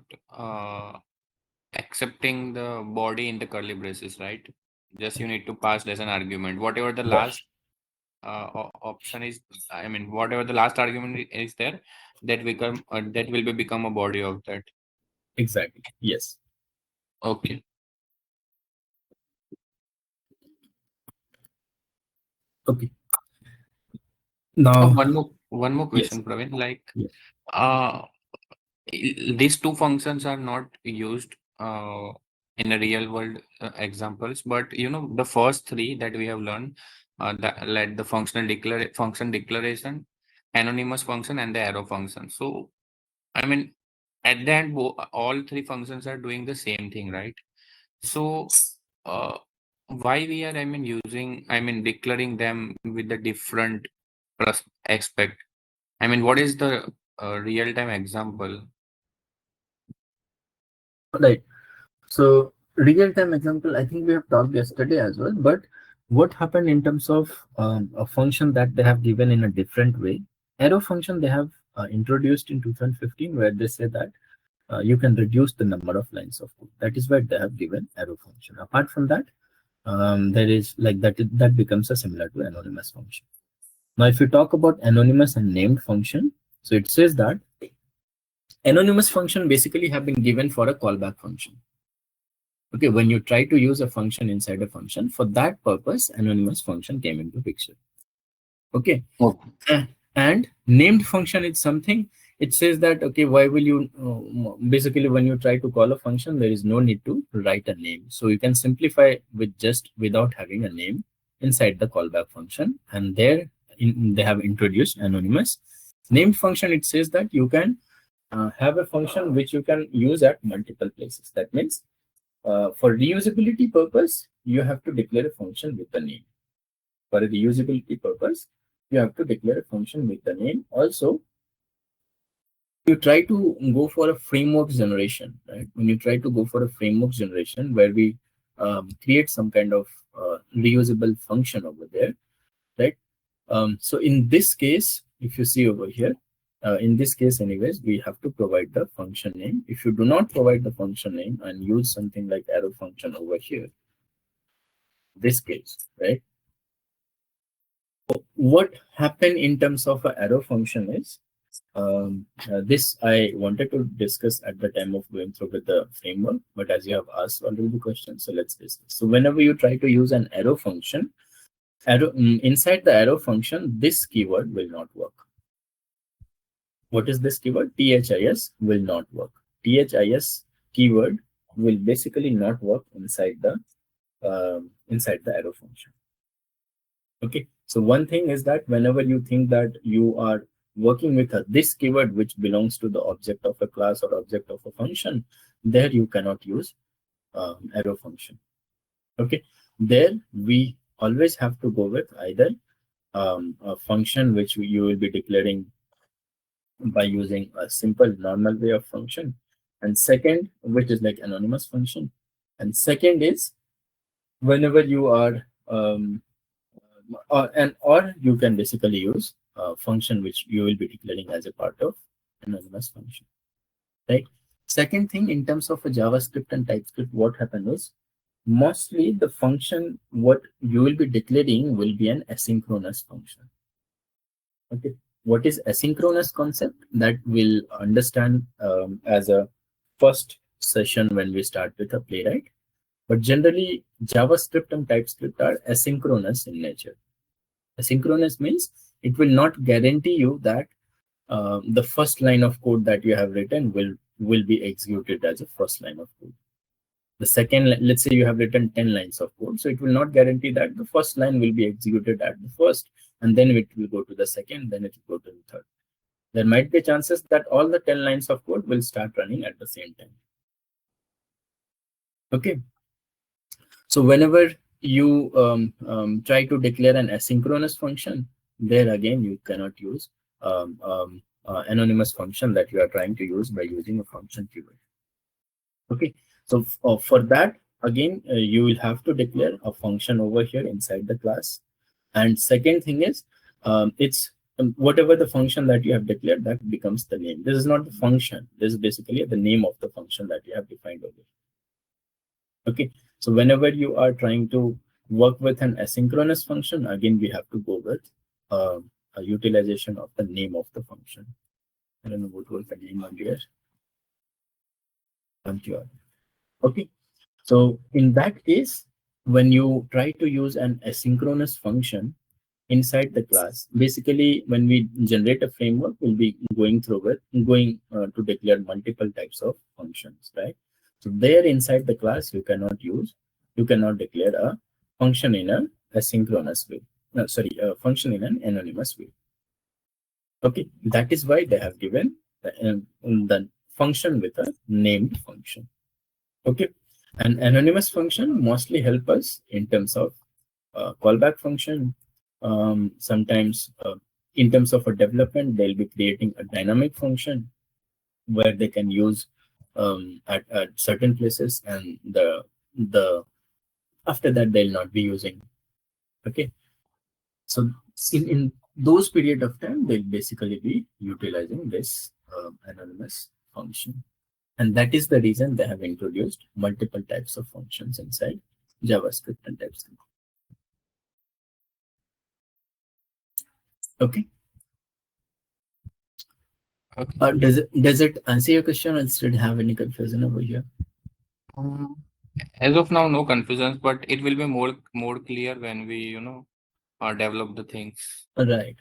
Speaker 4: accepting the body in the curly braces, right? Just you need to pass as an argument. Whatever the last option is, I mean, whatever the last argument is there, that will become a body of that.
Speaker 1: Exactly. Yes.
Speaker 4: Okay.
Speaker 1: Okay. Now
Speaker 4: one more question, yes. Praveen. Like,
Speaker 1: yes.
Speaker 4: These two functions are not used in a real world examples, but you know the first three that we have learned, like the function declaration, anonymous function, and the arrow function. So, I mean, at the end, all three functions are doing the same thing, right? So, why we are, declaring them with the different aspect? I mean, what is the real-time example?
Speaker 1: Right. So real-time example, I think we have talked yesterday as well, but what happened in terms of a function that they have given in a different way? Arrow function they have introduced in 2015, where they say that you can reduce the number of lines of code. That is why they have given arrow function. Apart from that, there is like that becomes a similar to anonymous function. Now, if you talk about anonymous and named function, so it says that anonymous function basically have been given for a callback function. Okay, when you try to use a function inside a function, for that purpose, anonymous function came into picture. Okay. And named function is something it says that, okay, why will you, basically when you try to call a function, there is no need to write a name. So you can simplify with just without having a name inside the callback function. And there they have introduced anonymous named function. It says that you can have a function which you can use at multiple places. That means for reusability purpose, you have to declare a function with a name. For a reusability purpose, you have to declare a function with a name. Also, you try to go for a framework generation, right? When you try to go for a framework generation where we create some kind of reusable function over there, right? So in this case, if you see over here, in this case anyways, we have to provide the function name. If you do not provide the function name and use something like arrow function over here, this case, right? What happened in terms of an arrow function is, this I wanted to discuss at the time of going through with the framework, but as you have asked already the question, so let's discuss. So whenever you try to use an arrow function, inside the arrow function, this keyword will not work. What is this keyword? THIS will not work. THIS keyword will basically not work inside the arrow function. Okay, so one thing is that whenever you think that you are working with this keyword which belongs to the object of a class or object of a function, there you cannot use arrow function. Okay, there we always have to go with either a function which you will be declaring by using a simple normal way of function, and second, which is like anonymous function, and second is whenever you are or you can basically use a function which you will be declaring as a part of anonymous function, right? Second thing, in terms of a JavaScript and TypeScript, what happens is mostly the function what you will be declaring will be an asynchronous function. Okay, what is asynchronous concept? That we'll understand as a first session when we start with a playwright. But generally, JavaScript and TypeScript are asynchronous in nature. Asynchronous means it will not guarantee you that the first line of code that you have written will be executed as a first line of code. The second, let's say you have written 10 lines of code, so it will not guarantee that the first line will be executed at the first, and then it will go to the second, then it will go to the third. There might be chances that all the 10 lines of code will start running at the same time. Okay. So whenever you try to declare an asynchronous function, there again you cannot use anonymous function that you are trying to use by using a function keyword. Okay, so for that again you will have to declare a function over here inside the class, and second thing is it's whatever the function that you have declared, that becomes the name. This is not the function, this is basically the name of the function that you have defined over here. Okay, so whenever you are trying to work with an asynchronous function, again we have to go with a utilization of the name of the function. I don't know what was the name earlier. Okay, so in that case, when you try to use an asynchronous function inside the class, basically when we generate a framework, we'll be going through it, to declare multiple types of functions, right? So there inside the class, you cannot declare a function in an asynchronous way. No, sorry, a function in an anonymous way. Okay, that is why they have given the function with a named function. Okay, an anonymous function mostly help us in terms of callback function. Sometimes in terms of a development, they'll be creating a dynamic function where they can use at certain places, and the after that they'll not be using. Okay, so in those period of time, they'll basically be utilizing this anonymous function. And that is the reason they have introduced multiple types of functions inside JavaScript and TypeScript. Okay. Does it answer your question, or did you have any confusion over here?
Speaker 4: As of now, no confusions, but it will be more clear when we develop the things.
Speaker 1: Right.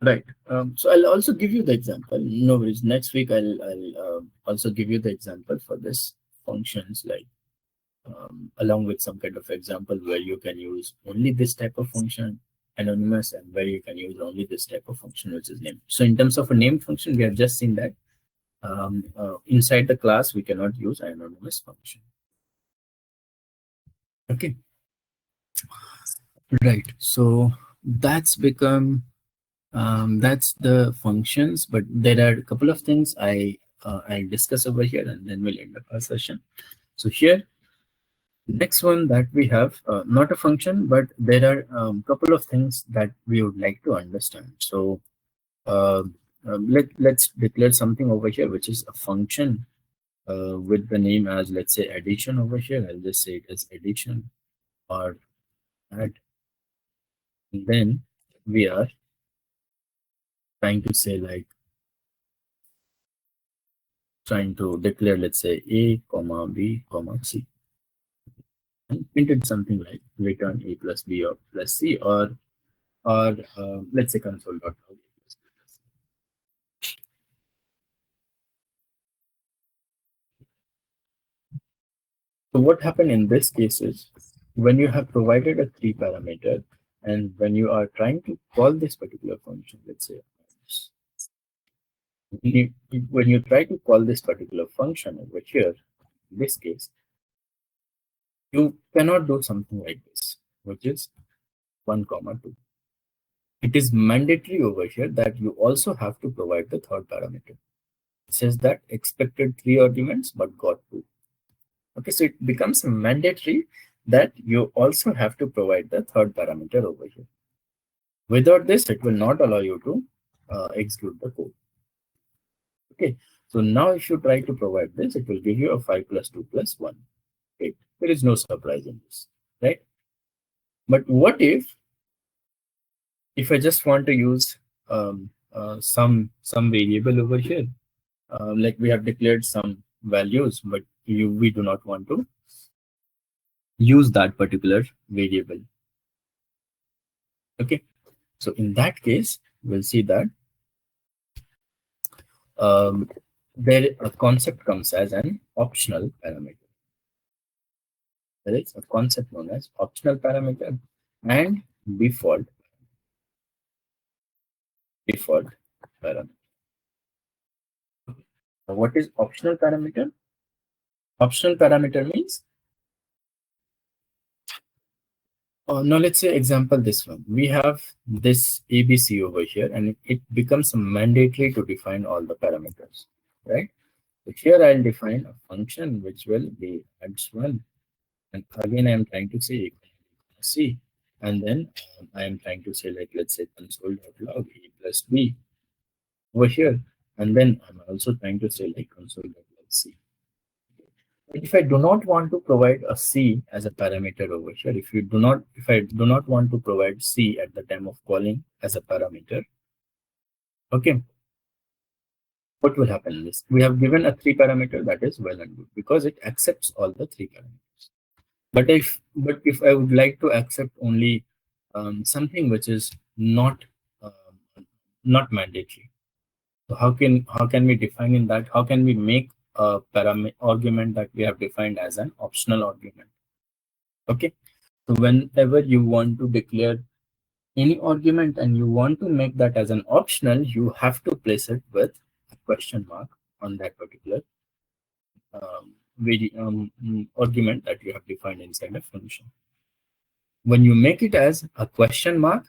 Speaker 1: Right. So I'll also give you the example. No worries. Next week I'll also give you the example for this functions, like along with some kind of example where you can use only this type of function anonymous, and where you can use only this type of function which is name. So in terms of a name function, we have just seen that inside the class we cannot use an anonymous function. Okay. Right. So that's become that's the functions, but there are a couple of things I'll discuss over here, and then we'll end up our session. So here, next one that we have, not a function, but there are a couple of things that we would like to understand. So let's declare something over here, which is a function with the name as, let's say, addition over here. I'll just say it as addition or add. And then we are trying to say, like, trying to declare, let's say, a comma b comma c, and printed something like return a plus b or plus c, or let's say console.log. So what happened in this case is, when you have provided a 3 parameter, and when you are trying to call this particular function, let's say, when you try to call this particular function over here, in this case, you cannot do something like this, which is 1 comma 2. It is mandatory over here that you also have to provide the third parameter. It says that expected 3 arguments but got 2. Okay, so it becomes mandatory that you also have to provide the third parameter over here. Without this, it will not allow you to execute the code. Okay, so now if you try to provide this, it will give you a 5 plus 2 plus 1. Okay, there is no surprise in this, right? But what if I just want to use some variable over here, like we have declared some values, but we do not want to use that particular variable. Okay, so in that case, we'll see that there a concept comes as an optional parameter. There is a concept known as optional parameter and default parameter. So what is optional parameter? Optional parameter means, now let's say example this one. We have this ABC over here, and it becomes mandatory to define all the parameters, right? So here I'll define a function which will be adds1, and again I am trying to say C, and then I am trying to say, like, let's say console.log a plus b over here, and then I'm also trying to say, like, console.log c. But if I do not want to provide a c as a parameter over here, if I do not want to provide c at the time of calling as a parameter, okay, what will happen is, we have given a 3 parameter, that is well and good because it accepts all the 3 parameters. But if I would like to accept only something which is not mandatory, so how can we define in that? How can we make a argument that we have defined as an optional argument? Okay, so whenever you want to declare any argument and you want to make that as an optional, you have to place it with a question mark on that particular argument that you have defined inside a function. When you make it as a question mark,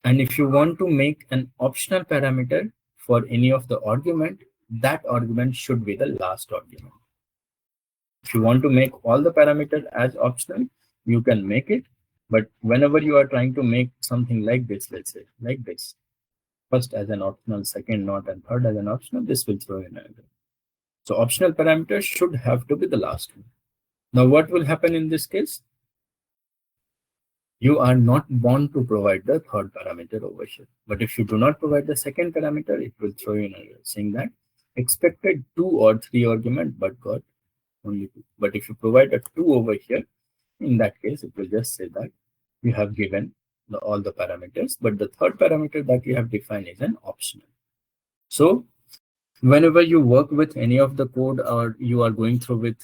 Speaker 1: and if you want to make an optional parameter for any of the argument, that argument should be the last argument. If you want to make all the parameters as optional, you can make it. But whenever you are trying to make something like this, let's say like this, first as an optional, second not, and third as an optional, this will throw in an error. So optional parameters should have to be the last one. Now what will happen in this case? You are not bound to provide the third parameter over here. But if you do not provide the second parameter, it will throw you an error saying that expected 2 or 3 argument but got only 2. But if you provide a 2 over here, in that case, it will just say that you have given all the parameters, but the third parameter that you have defined is an optional. So whenever you work with any of the code, or you are going through with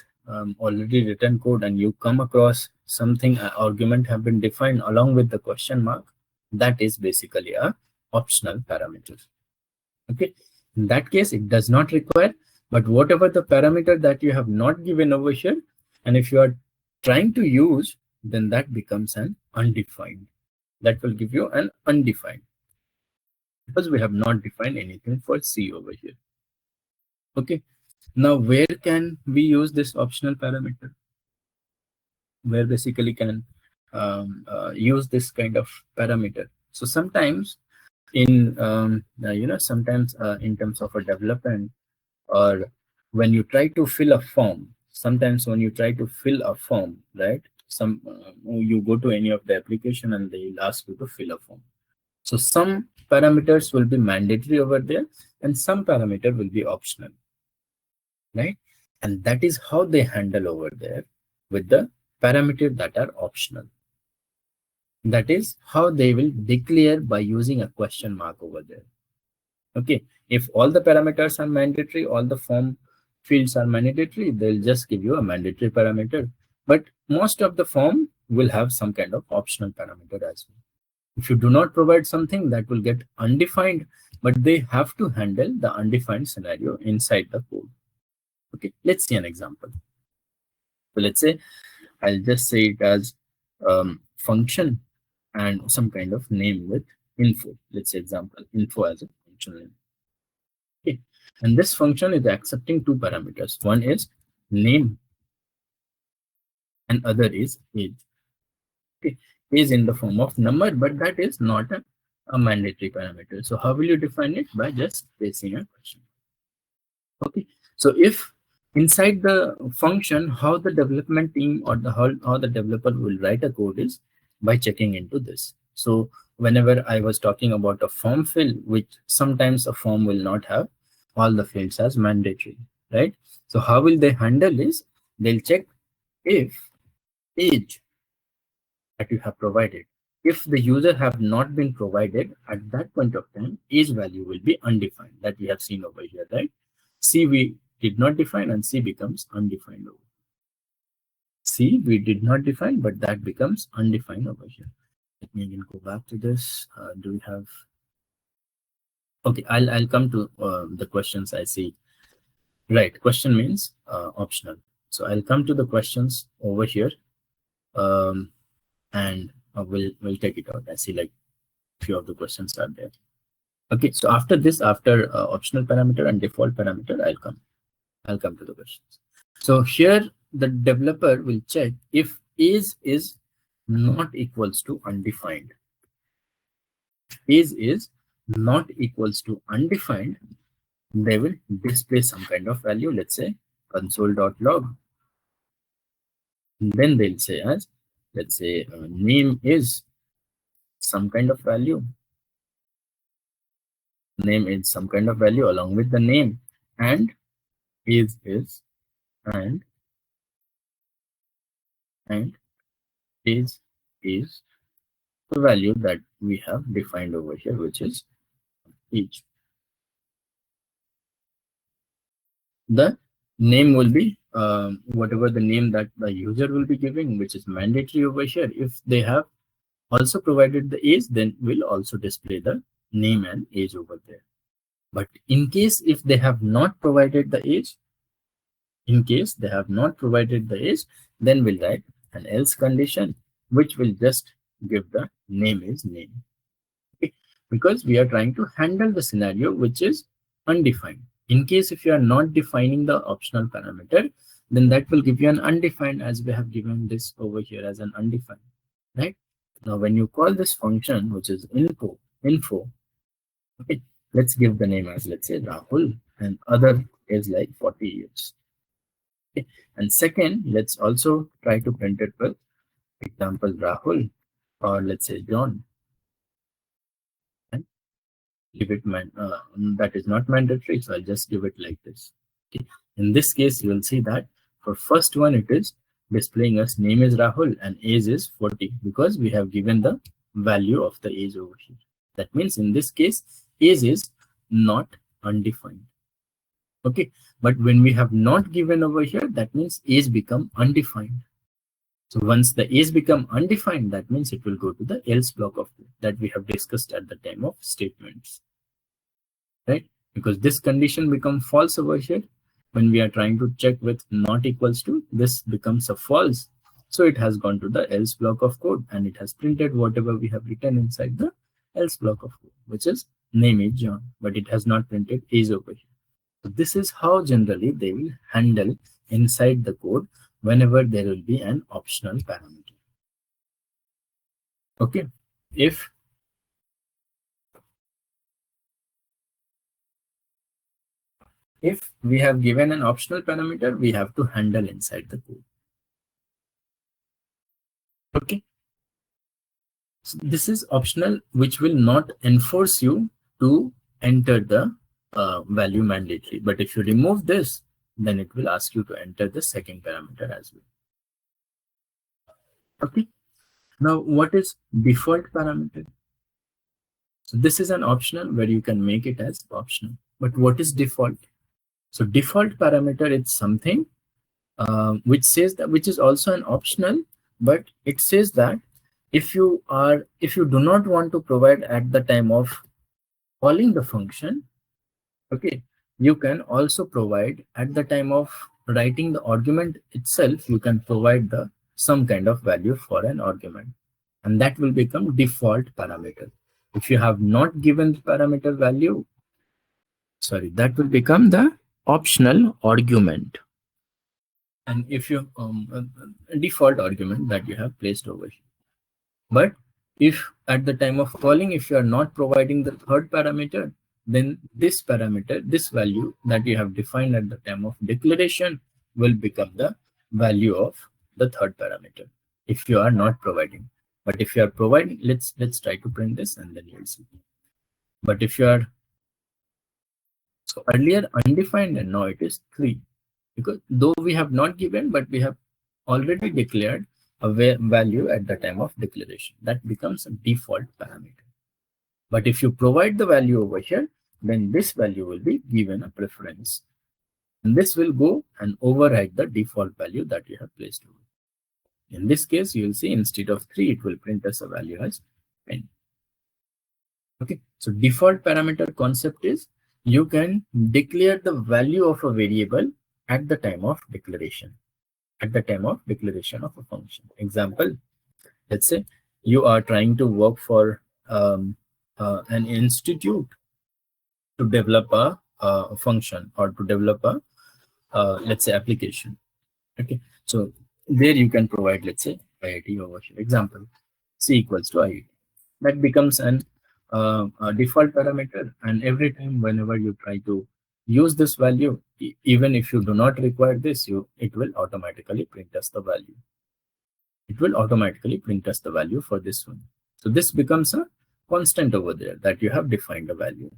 Speaker 1: already written code, and you come across something, argument have been defined along with the question mark, that is basically a optional parameter. Okay, in that case it does not require, but whatever the parameter that you have not given over here, and if you are trying to use, then that becomes an undefined. That will give you an undefined, because we have not defined anything for C over here. Okay, now where can we use this optional parameter? Where basically can use this kind of parameter? So sometimes in sometimes in terms of a development, or when you try to fill a form, sometimes when you try to fill a form, right, you go to any of the application and they'll ask you to fill a form. So some parameters will be mandatory over there and some parameter will be optional, right? And that is how they handle over there with the parameters that are optional. That is how they will declare by using a question mark over there. Okay, if all the parameters are mandatory, all the form fields are mandatory, they'll just give you a mandatory parameter. But most of the form will have some kind of optional parameter as well. If you do not provide something, that will get undefined, but they have to handle the undefined scenario inside the code. Okay, let's see an example. So let's say I'll just say it as function and some kind of name with info. Let's say example info as a function name. Okay, and this function is accepting two parameters. One is name and other is age. Okay, is in the form of number, but that is not a mandatory parameter. So how will you define it? By just placing a question. Okay, so if inside the function, how the development team or how the developer will write a code is by checking into this. So whenever I was talking about a form fill, which sometimes a form will not have all the fields as mandatory, right? So how will they handle is they'll check if age that you have provided, if the user have not been provided at that point of time, age value will be undefined, that we have seen over here, right? C we did not define and C becomes undefined over. C we did not define, but that becomes undefined over here. Let me again go back to this. Do we have? Okay, I'll come to the questions I see. Right, question means optional. So I'll come to the questions over here, and we'll take it out. I see like a few of the questions are there. Okay, so after this, after optional parameter and default parameter, I'll come to the questions. So here the developer will check if age is not equals to undefined. Age is not equals to undefined, they will display some kind of value, let's say console.log. Then they'll say as, let's say name is some kind of value. Name is some kind of value along with the name, and age is and age is the value that we have defined over here, which is age. The name will be whatever the name that the user will be giving, which is mandatory over here. If they have also provided the age, then we'll also display the name and age over there. But in case if they have not provided the age, then we'll write an else condition, which will just give the name is name. Okay, because we are trying to handle the scenario which is undefined. In case if you are not defining the optional parameter, then that will give you an undefined, as we have given this over here as an undefined, right? Now when you call this function, which is info, okay, let's give the name as, let's say Rahul, and other is like 40 years. Okay. And second, let's also try to print it with example Rahul, or let's say John. And give it that is not mandatory, so I'll just give it like this. Okay. In this case, you will see that for first one it is displaying us name is Rahul and age is 40, because we have given the value of the age over here. That means in this case, age is not undefined. Okay, but when we have not given over here, that means age become undefined. So once the age become undefined, that means it will go to the else block of code that we have discussed at the time of statements, right? Because this condition become false over here. When we are trying to check with not equals to, this becomes a false. So it has gone to the else block of code and it has printed whatever we have written inside the else block of code, which is name is John, but it has not printed age over here. So this is how generally they will handle inside the code whenever there will be an optional parameter. Okay, if we have given an optional parameter, we have to handle inside the code. Okay, so this is optional, which will not enforce you to enter the value mandatory. But if you remove this, then it will ask you to enter the second parameter as well. Okay, now what is default parameter? So this is an optional where you can make it as optional. But what is default? So default parameter is something which says that, which is also an optional, but it says that if you do not want to provide at the time of calling the function, okay, you can also provide at the time of writing the argument itself. You can provide the some kind of value for an argument, and that will become default parameter. If you have not given the parameter value, sorry, that will become the optional argument. And if you default argument that you have placed over here. But if at the time of calling, if you are not providing the third parameter, then this parameter, this value that you have defined at the time of declaration will become the value of the third parameter if you are not providing. But if you are providing, let's try to print this and then you'll see. But if you are, so earlier undefined and now it is 3, because though we have not given, but we have already declared a value at the time of declaration, that becomes a default parameter. But if you provide the value over here, then this value will be given a preference, and this will go and override the default value that you have placed over. In this case, you will see instead of 3, it will print us a value as 10. Okay, so default parameter concept is you can declare the value of a variable at the time of declaration, at the time of declaration of a function. Example, let's say you are trying to work for an institute to develop a function or to develop a let's say application. Okay, so there you can provide, let's say, IIT over here. Example, C equals to IIT. That becomes an a default parameter, and every time whenever you try to use this value, even if you do not require this, it will automatically print us the value. It will automatically print us the value for this one. So this becomes a constant over there that you have defined a value.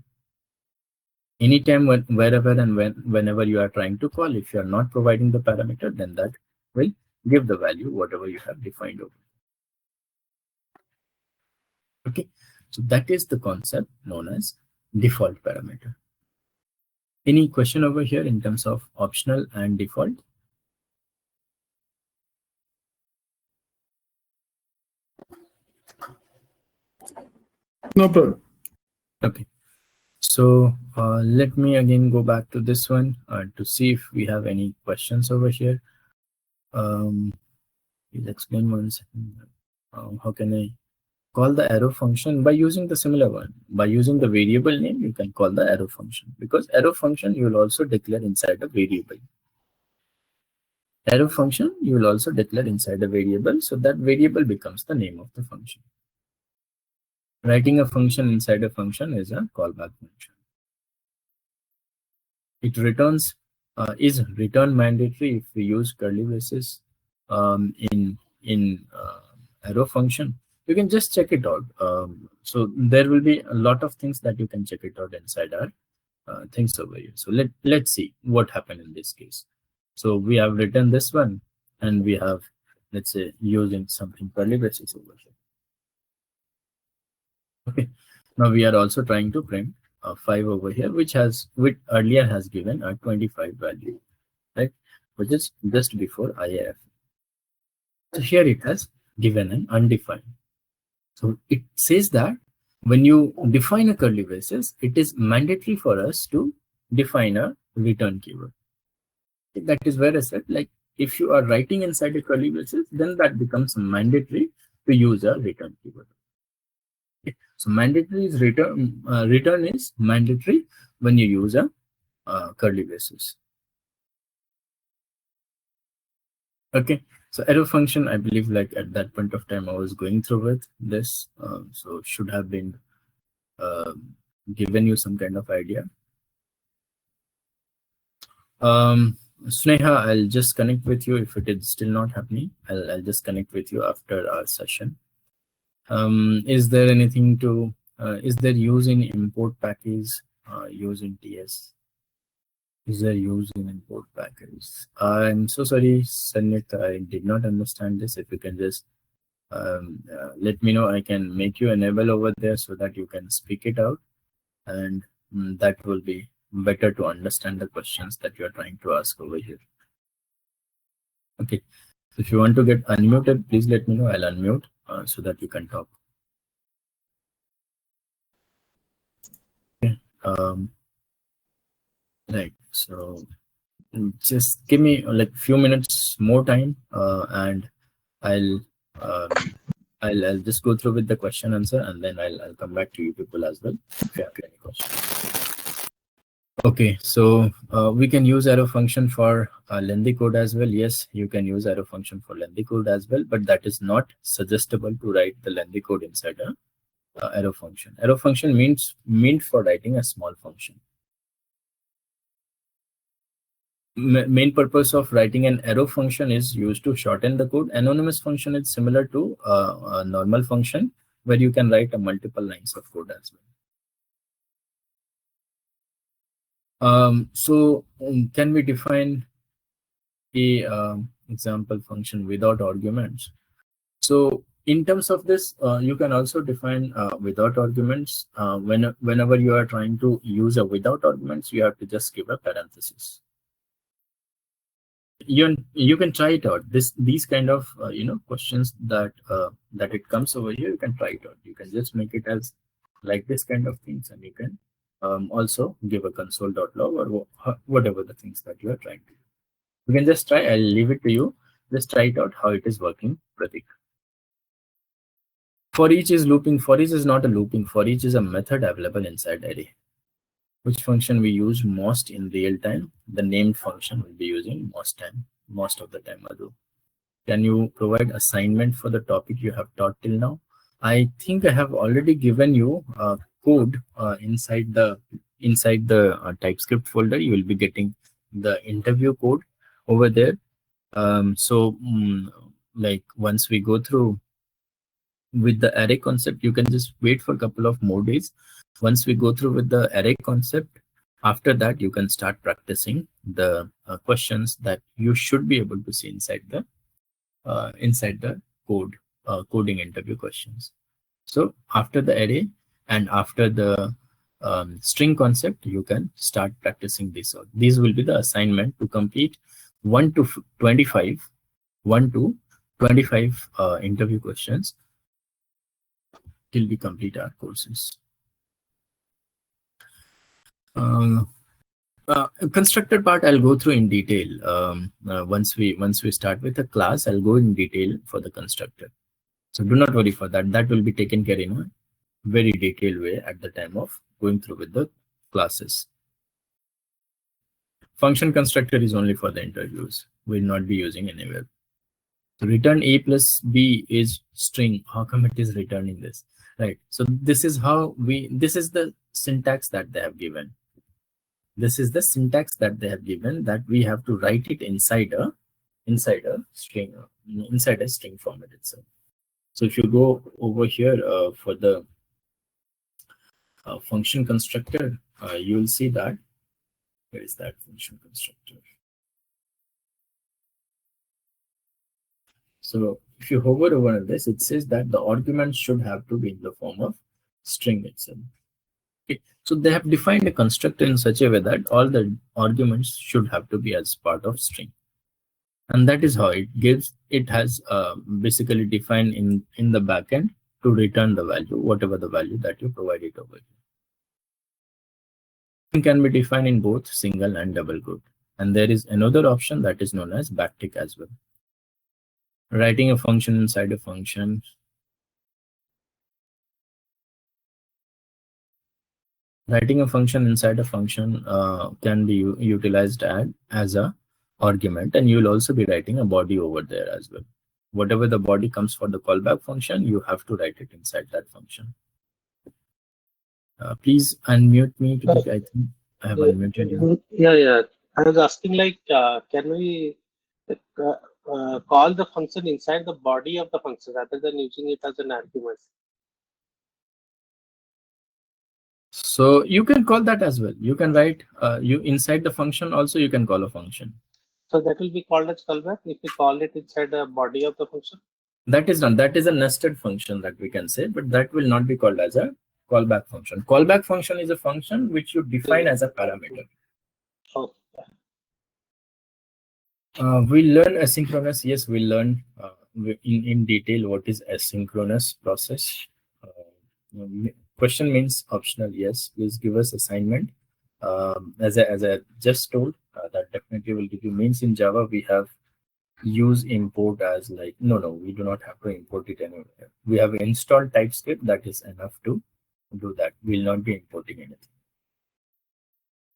Speaker 1: Anytime, wherever and whenever you are trying to call, if you are not providing the parameter, then that will give the value whatever you have defined over. Okay, so that is the concept known as default parameter. Any question over here in terms of optional and default?
Speaker 2: No problem.
Speaker 1: Okay, so let me again go back to this one to see if we have any questions over here. Please explain one second. How can I call the arrow function? By using the similar one, by using the variable name, you can call the arrow function, because arrow function you will also declare inside a variable. Arrow function you will also declare inside a variable, so that variable becomes the name of the function. Writing a function inside a function is a callback function. It returns is return mandatory if we use curly braces in arrow function. You can just check it out. So there will be a lot of things that you can check it out inside our things over here. So let's see what happened in this case. So we have written this one, and we have, let's say, using something curly braces over here. Okay. Now we are also trying to print 5 over here, which earlier has given a 25 value, right? Which is just before IAF. So here it has given an undefined. So it says that when you define a curly braces, it is mandatory for us to define a return keyword. That is where I said, like, if you are writing inside a curly braces, then that becomes mandatory to use a return keyword. Okay. So mandatory is return. Return is mandatory when you use a curly braces. Okay. So arrow function, I believe, like at that point of time, I was going through with this, so should have been given you some kind of idea. Sneha, I'll just connect with you if it is still not happening. I'll just connect with you after our session. Is there anything to is there use in import package, use in TS? Is there use in import package? I'm so sorry, Sanit, I did not understand this. If you can just let me know, I can make you enable over there so that you can speak it out, and that will be better to understand the questions that you are trying to ask over here. Okay, so if you want to get unmuted, please let me know. I'll unmute so that you can talk. Okay. Right, so just give me like few minutes more time, and I'll I'll just go through with the question answer, and then I'll come back to you people as well if you have any questions. Okay, so we can use arrow function for lengthy code as well. Yes, you can use arrow function for lengthy code as well, but that is not suggestible to write the lengthy code inside a arrow function. Arrow function meant for writing a small function. Main purpose of writing an arrow function is used to shorten the code. Anonymous function is similar to a normal function where you can write a multiple lines of code as well. Can we define a example function without arguments? So in terms of this, you can also define without arguments. Whenever you are trying to use a without arguments, you have to just give a parenthesis. You can try it out. These kind of questions that that it comes over here, you can try it out. You can just make it as like this kind of things, and you can also give a console.log or whatever the things that you are trying to do. You can just try. I'll leave it to you. Just try it out how it is working, Pratik. For each is looping. For each is not a looping. For each is a method available inside array. Which function we use most in real time? The named function will be using most of the time, Madhu. Can you provide assignment for the topic you have taught till now? I think I have already given you code inside the TypeScript folder. You will be getting the interview code over there. Like once we go through with the array concept, you can just wait for a couple of more days. Once we go through with the array concept, after that you can start practicing the questions that you should be able to see inside the coding interview questions. So after the array and after the string concept, you can start practicing this out. These will be the assignment to complete 1 to 25 interview questions till we complete our courses. Constructor part I'll go through in detail. Once we start with the class, I'll go in detail for the constructor. So do not worry for that. That will be taken care in a very detailed way at the time of going through with the classes. Function constructor is only for the interviews. We'll not be using anywhere. So return a plus b is string. How come it is returning this? Right. So this is the syntax that they have given. This is the syntax that they have given, that we have to write it inside a string format itself. So if you go over here for the function constructor, you will see that where is that function constructor. So if you hover over this, it says that the arguments should have to be in the form of string itself. Okay. So they have defined a constructor in such a way that all the arguments should have to be as part of string. And that is how it has basically defined in the backend to return the value, whatever the value that you provide it over here. It can be defined in both single and double quote. And there is another option that is known as backtick as well. Writing a function inside a function. Writing a function inside a function can be utilized as a argument, and you will also be writing a body over there as well. Whatever the body comes for the callback function, you have to write it inside that function. Please unmute me. I think I have unmuted you.
Speaker 5: Yeah. I was asking, like, can we call the function inside the body of the function rather than using it as an argument?
Speaker 1: So you can call that as well. You can write you inside the function also. You can call a function.
Speaker 5: So that will be called as callback if we call it inside the body of the function.
Speaker 1: That is done. That is a nested function that we can say, but that will not be called as a callback function. Callback function is a function which you define as a parameter.
Speaker 5: Oh.
Speaker 1: We learn asynchronous. Yes, we learn in detail what is asynchronous process. Question means optional. Yes, please give us assignment. As I just told, that definitely will give you means in Java. We have use import as like no, we do not have to import it anywhere. We have installed TypeScript. That is enough to do that. We'll not be importing anything.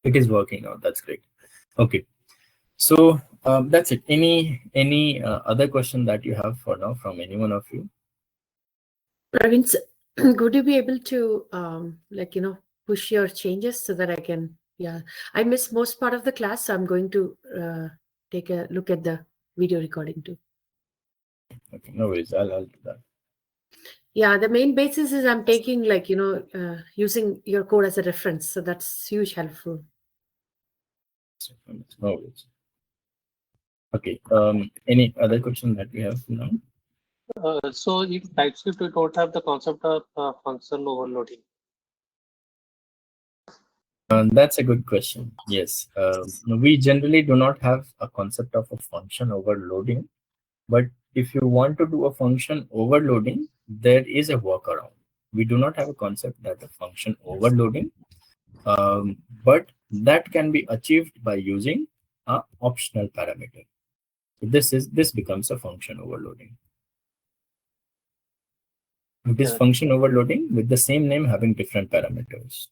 Speaker 1: It is working out. That's great. Okay. So that's it. Any other question that you have for now from any one of you?
Speaker 6: Praveen, would you be able to push your changes so that I can? Yeah, I missed most part of the class, so I'm going to take a look at the video recording too.
Speaker 1: Okay, no worries. I'll do that.
Speaker 6: Yeah, the main basis is I'm taking using your code as a reference, so that's huge helpful.
Speaker 1: No worries. Okay. Any other question that we have now?
Speaker 5: So in TypeScript, we don't have the concept of function overloading.
Speaker 1: That's a good question. Yes. We generally do not have a concept of a function overloading, but if you want to do a function overloading, there is a workaround. We do not have a concept that a function overloading, but that can be achieved by using an optional parameter. This becomes a function overloading. This function overloading with the same name having different parameters.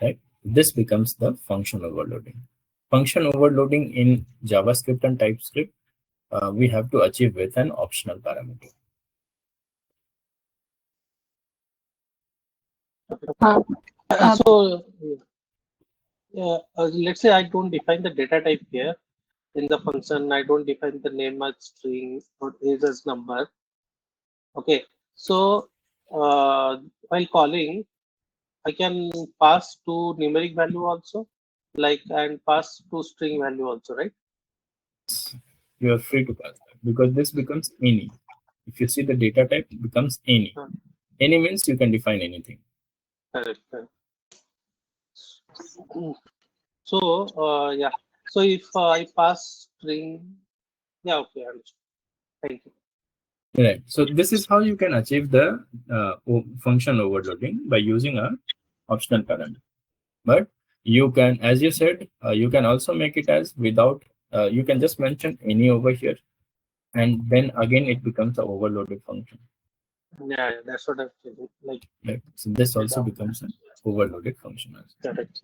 Speaker 1: Right? This becomes the function overloading. Function overloading in JavaScript and TypeScript, we have to achieve with an optional parameter.
Speaker 5: Let's say I don't define the data type here in the function. I don't define the name as string or age as number. Okay, so while calling, I can pass to numeric value also, and pass to string value also, right?
Speaker 1: You are free to pass that because this becomes any. If you see the data type, it becomes any. Any means you can define anything.
Speaker 5: Correct. So yeah. So if I pass string, yeah, okay, understood. Thank you.
Speaker 1: Right. So this is how you can achieve the function overloading by using a optional parameter. But you can, as you said, you can also make it as without. You can just mention any over here, and then again it becomes an overloaded function.
Speaker 5: Yeah, that's what I'm saying. Like,
Speaker 1: right. So this also becomes an overloaded function.
Speaker 5: Correct.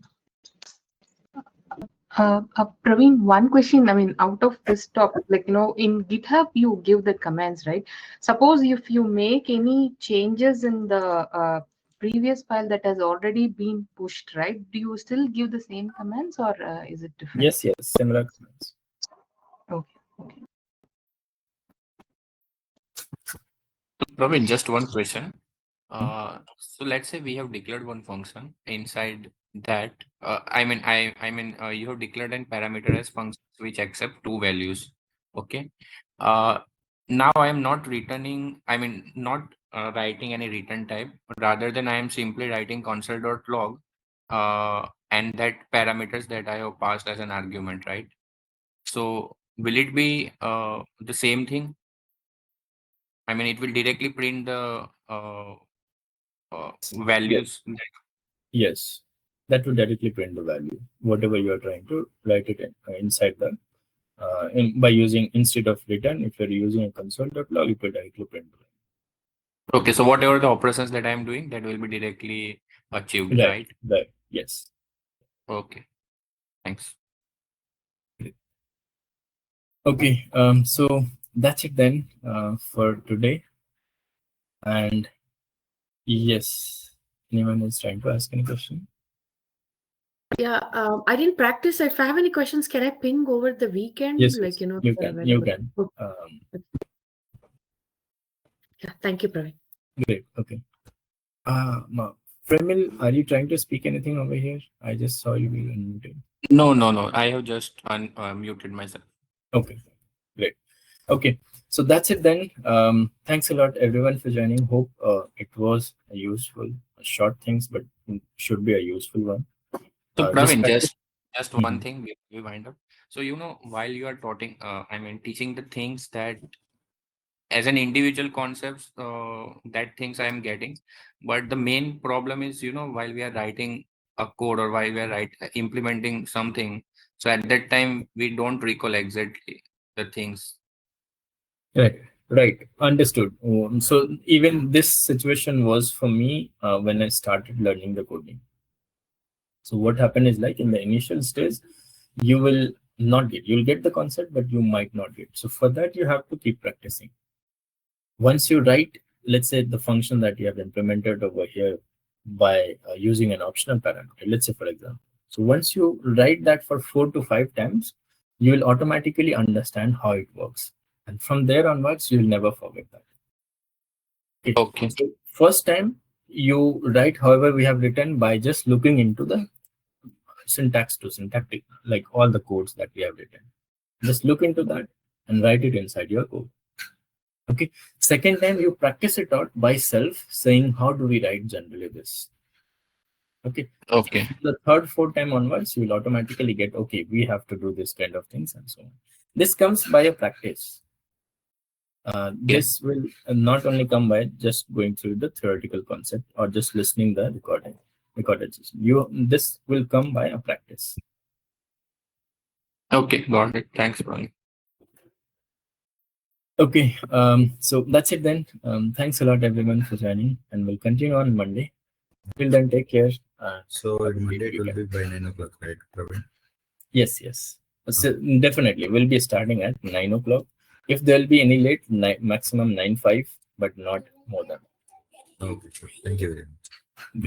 Speaker 7: Praveen, one question, I mean, out of this topic, in GitHub, you give the commands, right? Suppose if you make any changes in the previous file that has already been pushed, right? Do you still give the same commands or is it different?
Speaker 1: Yes, similar commands.
Speaker 7: Okay.
Speaker 4: Praveen, just one question. So let's say we have declared one function inside that. You have declared an parameter as functions which accept two values. Okay. now I am not returning, I mean, not writing any return type, rather than I am simply writing console.log and that parameters that I have passed as an argument, right? So will it be the same thing? I mean, it will directly print the values.
Speaker 1: Yes, that will directly print the value, whatever you are trying to write it in, inside the by using, instead of return, if you're using a console.log, it will directly print the value.
Speaker 4: Okay, so whatever the operations that I am doing, that will be directly achieved, right?
Speaker 1: Right. Yes.
Speaker 4: Okay, thanks.
Speaker 1: Okay. So that's it then for today. And yes, anyone is trying to ask any question?
Speaker 6: Yeah, I didn't practice. If I have any questions, can I ping over the weekend?
Speaker 1: Yes,
Speaker 6: Like,
Speaker 1: yes,
Speaker 6: if
Speaker 1: you
Speaker 6: they're
Speaker 1: can. You
Speaker 6: available?
Speaker 1: can.
Speaker 6: Okay. Yeah, thank you, Praveen.
Speaker 1: Great. Okay. Fremil, are you trying to speak anything over here? I just saw you being unmuted.
Speaker 4: No. I have just muted myself.
Speaker 1: Okay, great. Okay, so that's it then. Thanks a lot, everyone, for joining. Hope it was a useful, short things, but should be a useful one.
Speaker 4: So Praveen,
Speaker 1: practice.
Speaker 4: just one thing we wind up. So while you are talking, I mean, teaching the things that as an individual concepts, that things I am getting, but the main problem is while we are writing a code or while we are implementing something, so at that time we don't recall exactly the things.
Speaker 1: Right. Understood. So even this situation was for me when I started learning the coding. So what happened is, like, in the initial stage, you will not get, you'll get the concept, but you might not get. So for that, you have to keep practicing. Once you write, let's say, the function that you have implemented over here by using an optional parameter, let's say, for example. So once you write that for 4 to 5 times, you will automatically understand how it works. And from there onwards, you will never forget that.
Speaker 4: Okay.
Speaker 1: So first time you write, however, we have written by just looking into the syntax to syntactic, like all the codes that we have written. Just look into that and write it inside your code. Okay. Second time you practice it out by self, saying how do we write generally this. Okay. The third, fourth time onwards, you will automatically get, okay, we have to do this kind of things and so on. This comes by a practice. This will not only come by just going through the theoretical concept or just listening the recorded session. This will come by a practice.
Speaker 4: Okay, got it. Thanks, Brian.
Speaker 1: Okay, so that's it then. Thanks a lot, everyone, for joining, and we'll continue on Monday. Till then, take care.
Speaker 3: So Monday it will be by 9 o'clock, right, Praveen?
Speaker 1: Yes. So definitely, we'll be starting at 9 o'clock. If there'll be any late, maximum 9:05, but not more than.
Speaker 3: Okay, sure. Thank you very much.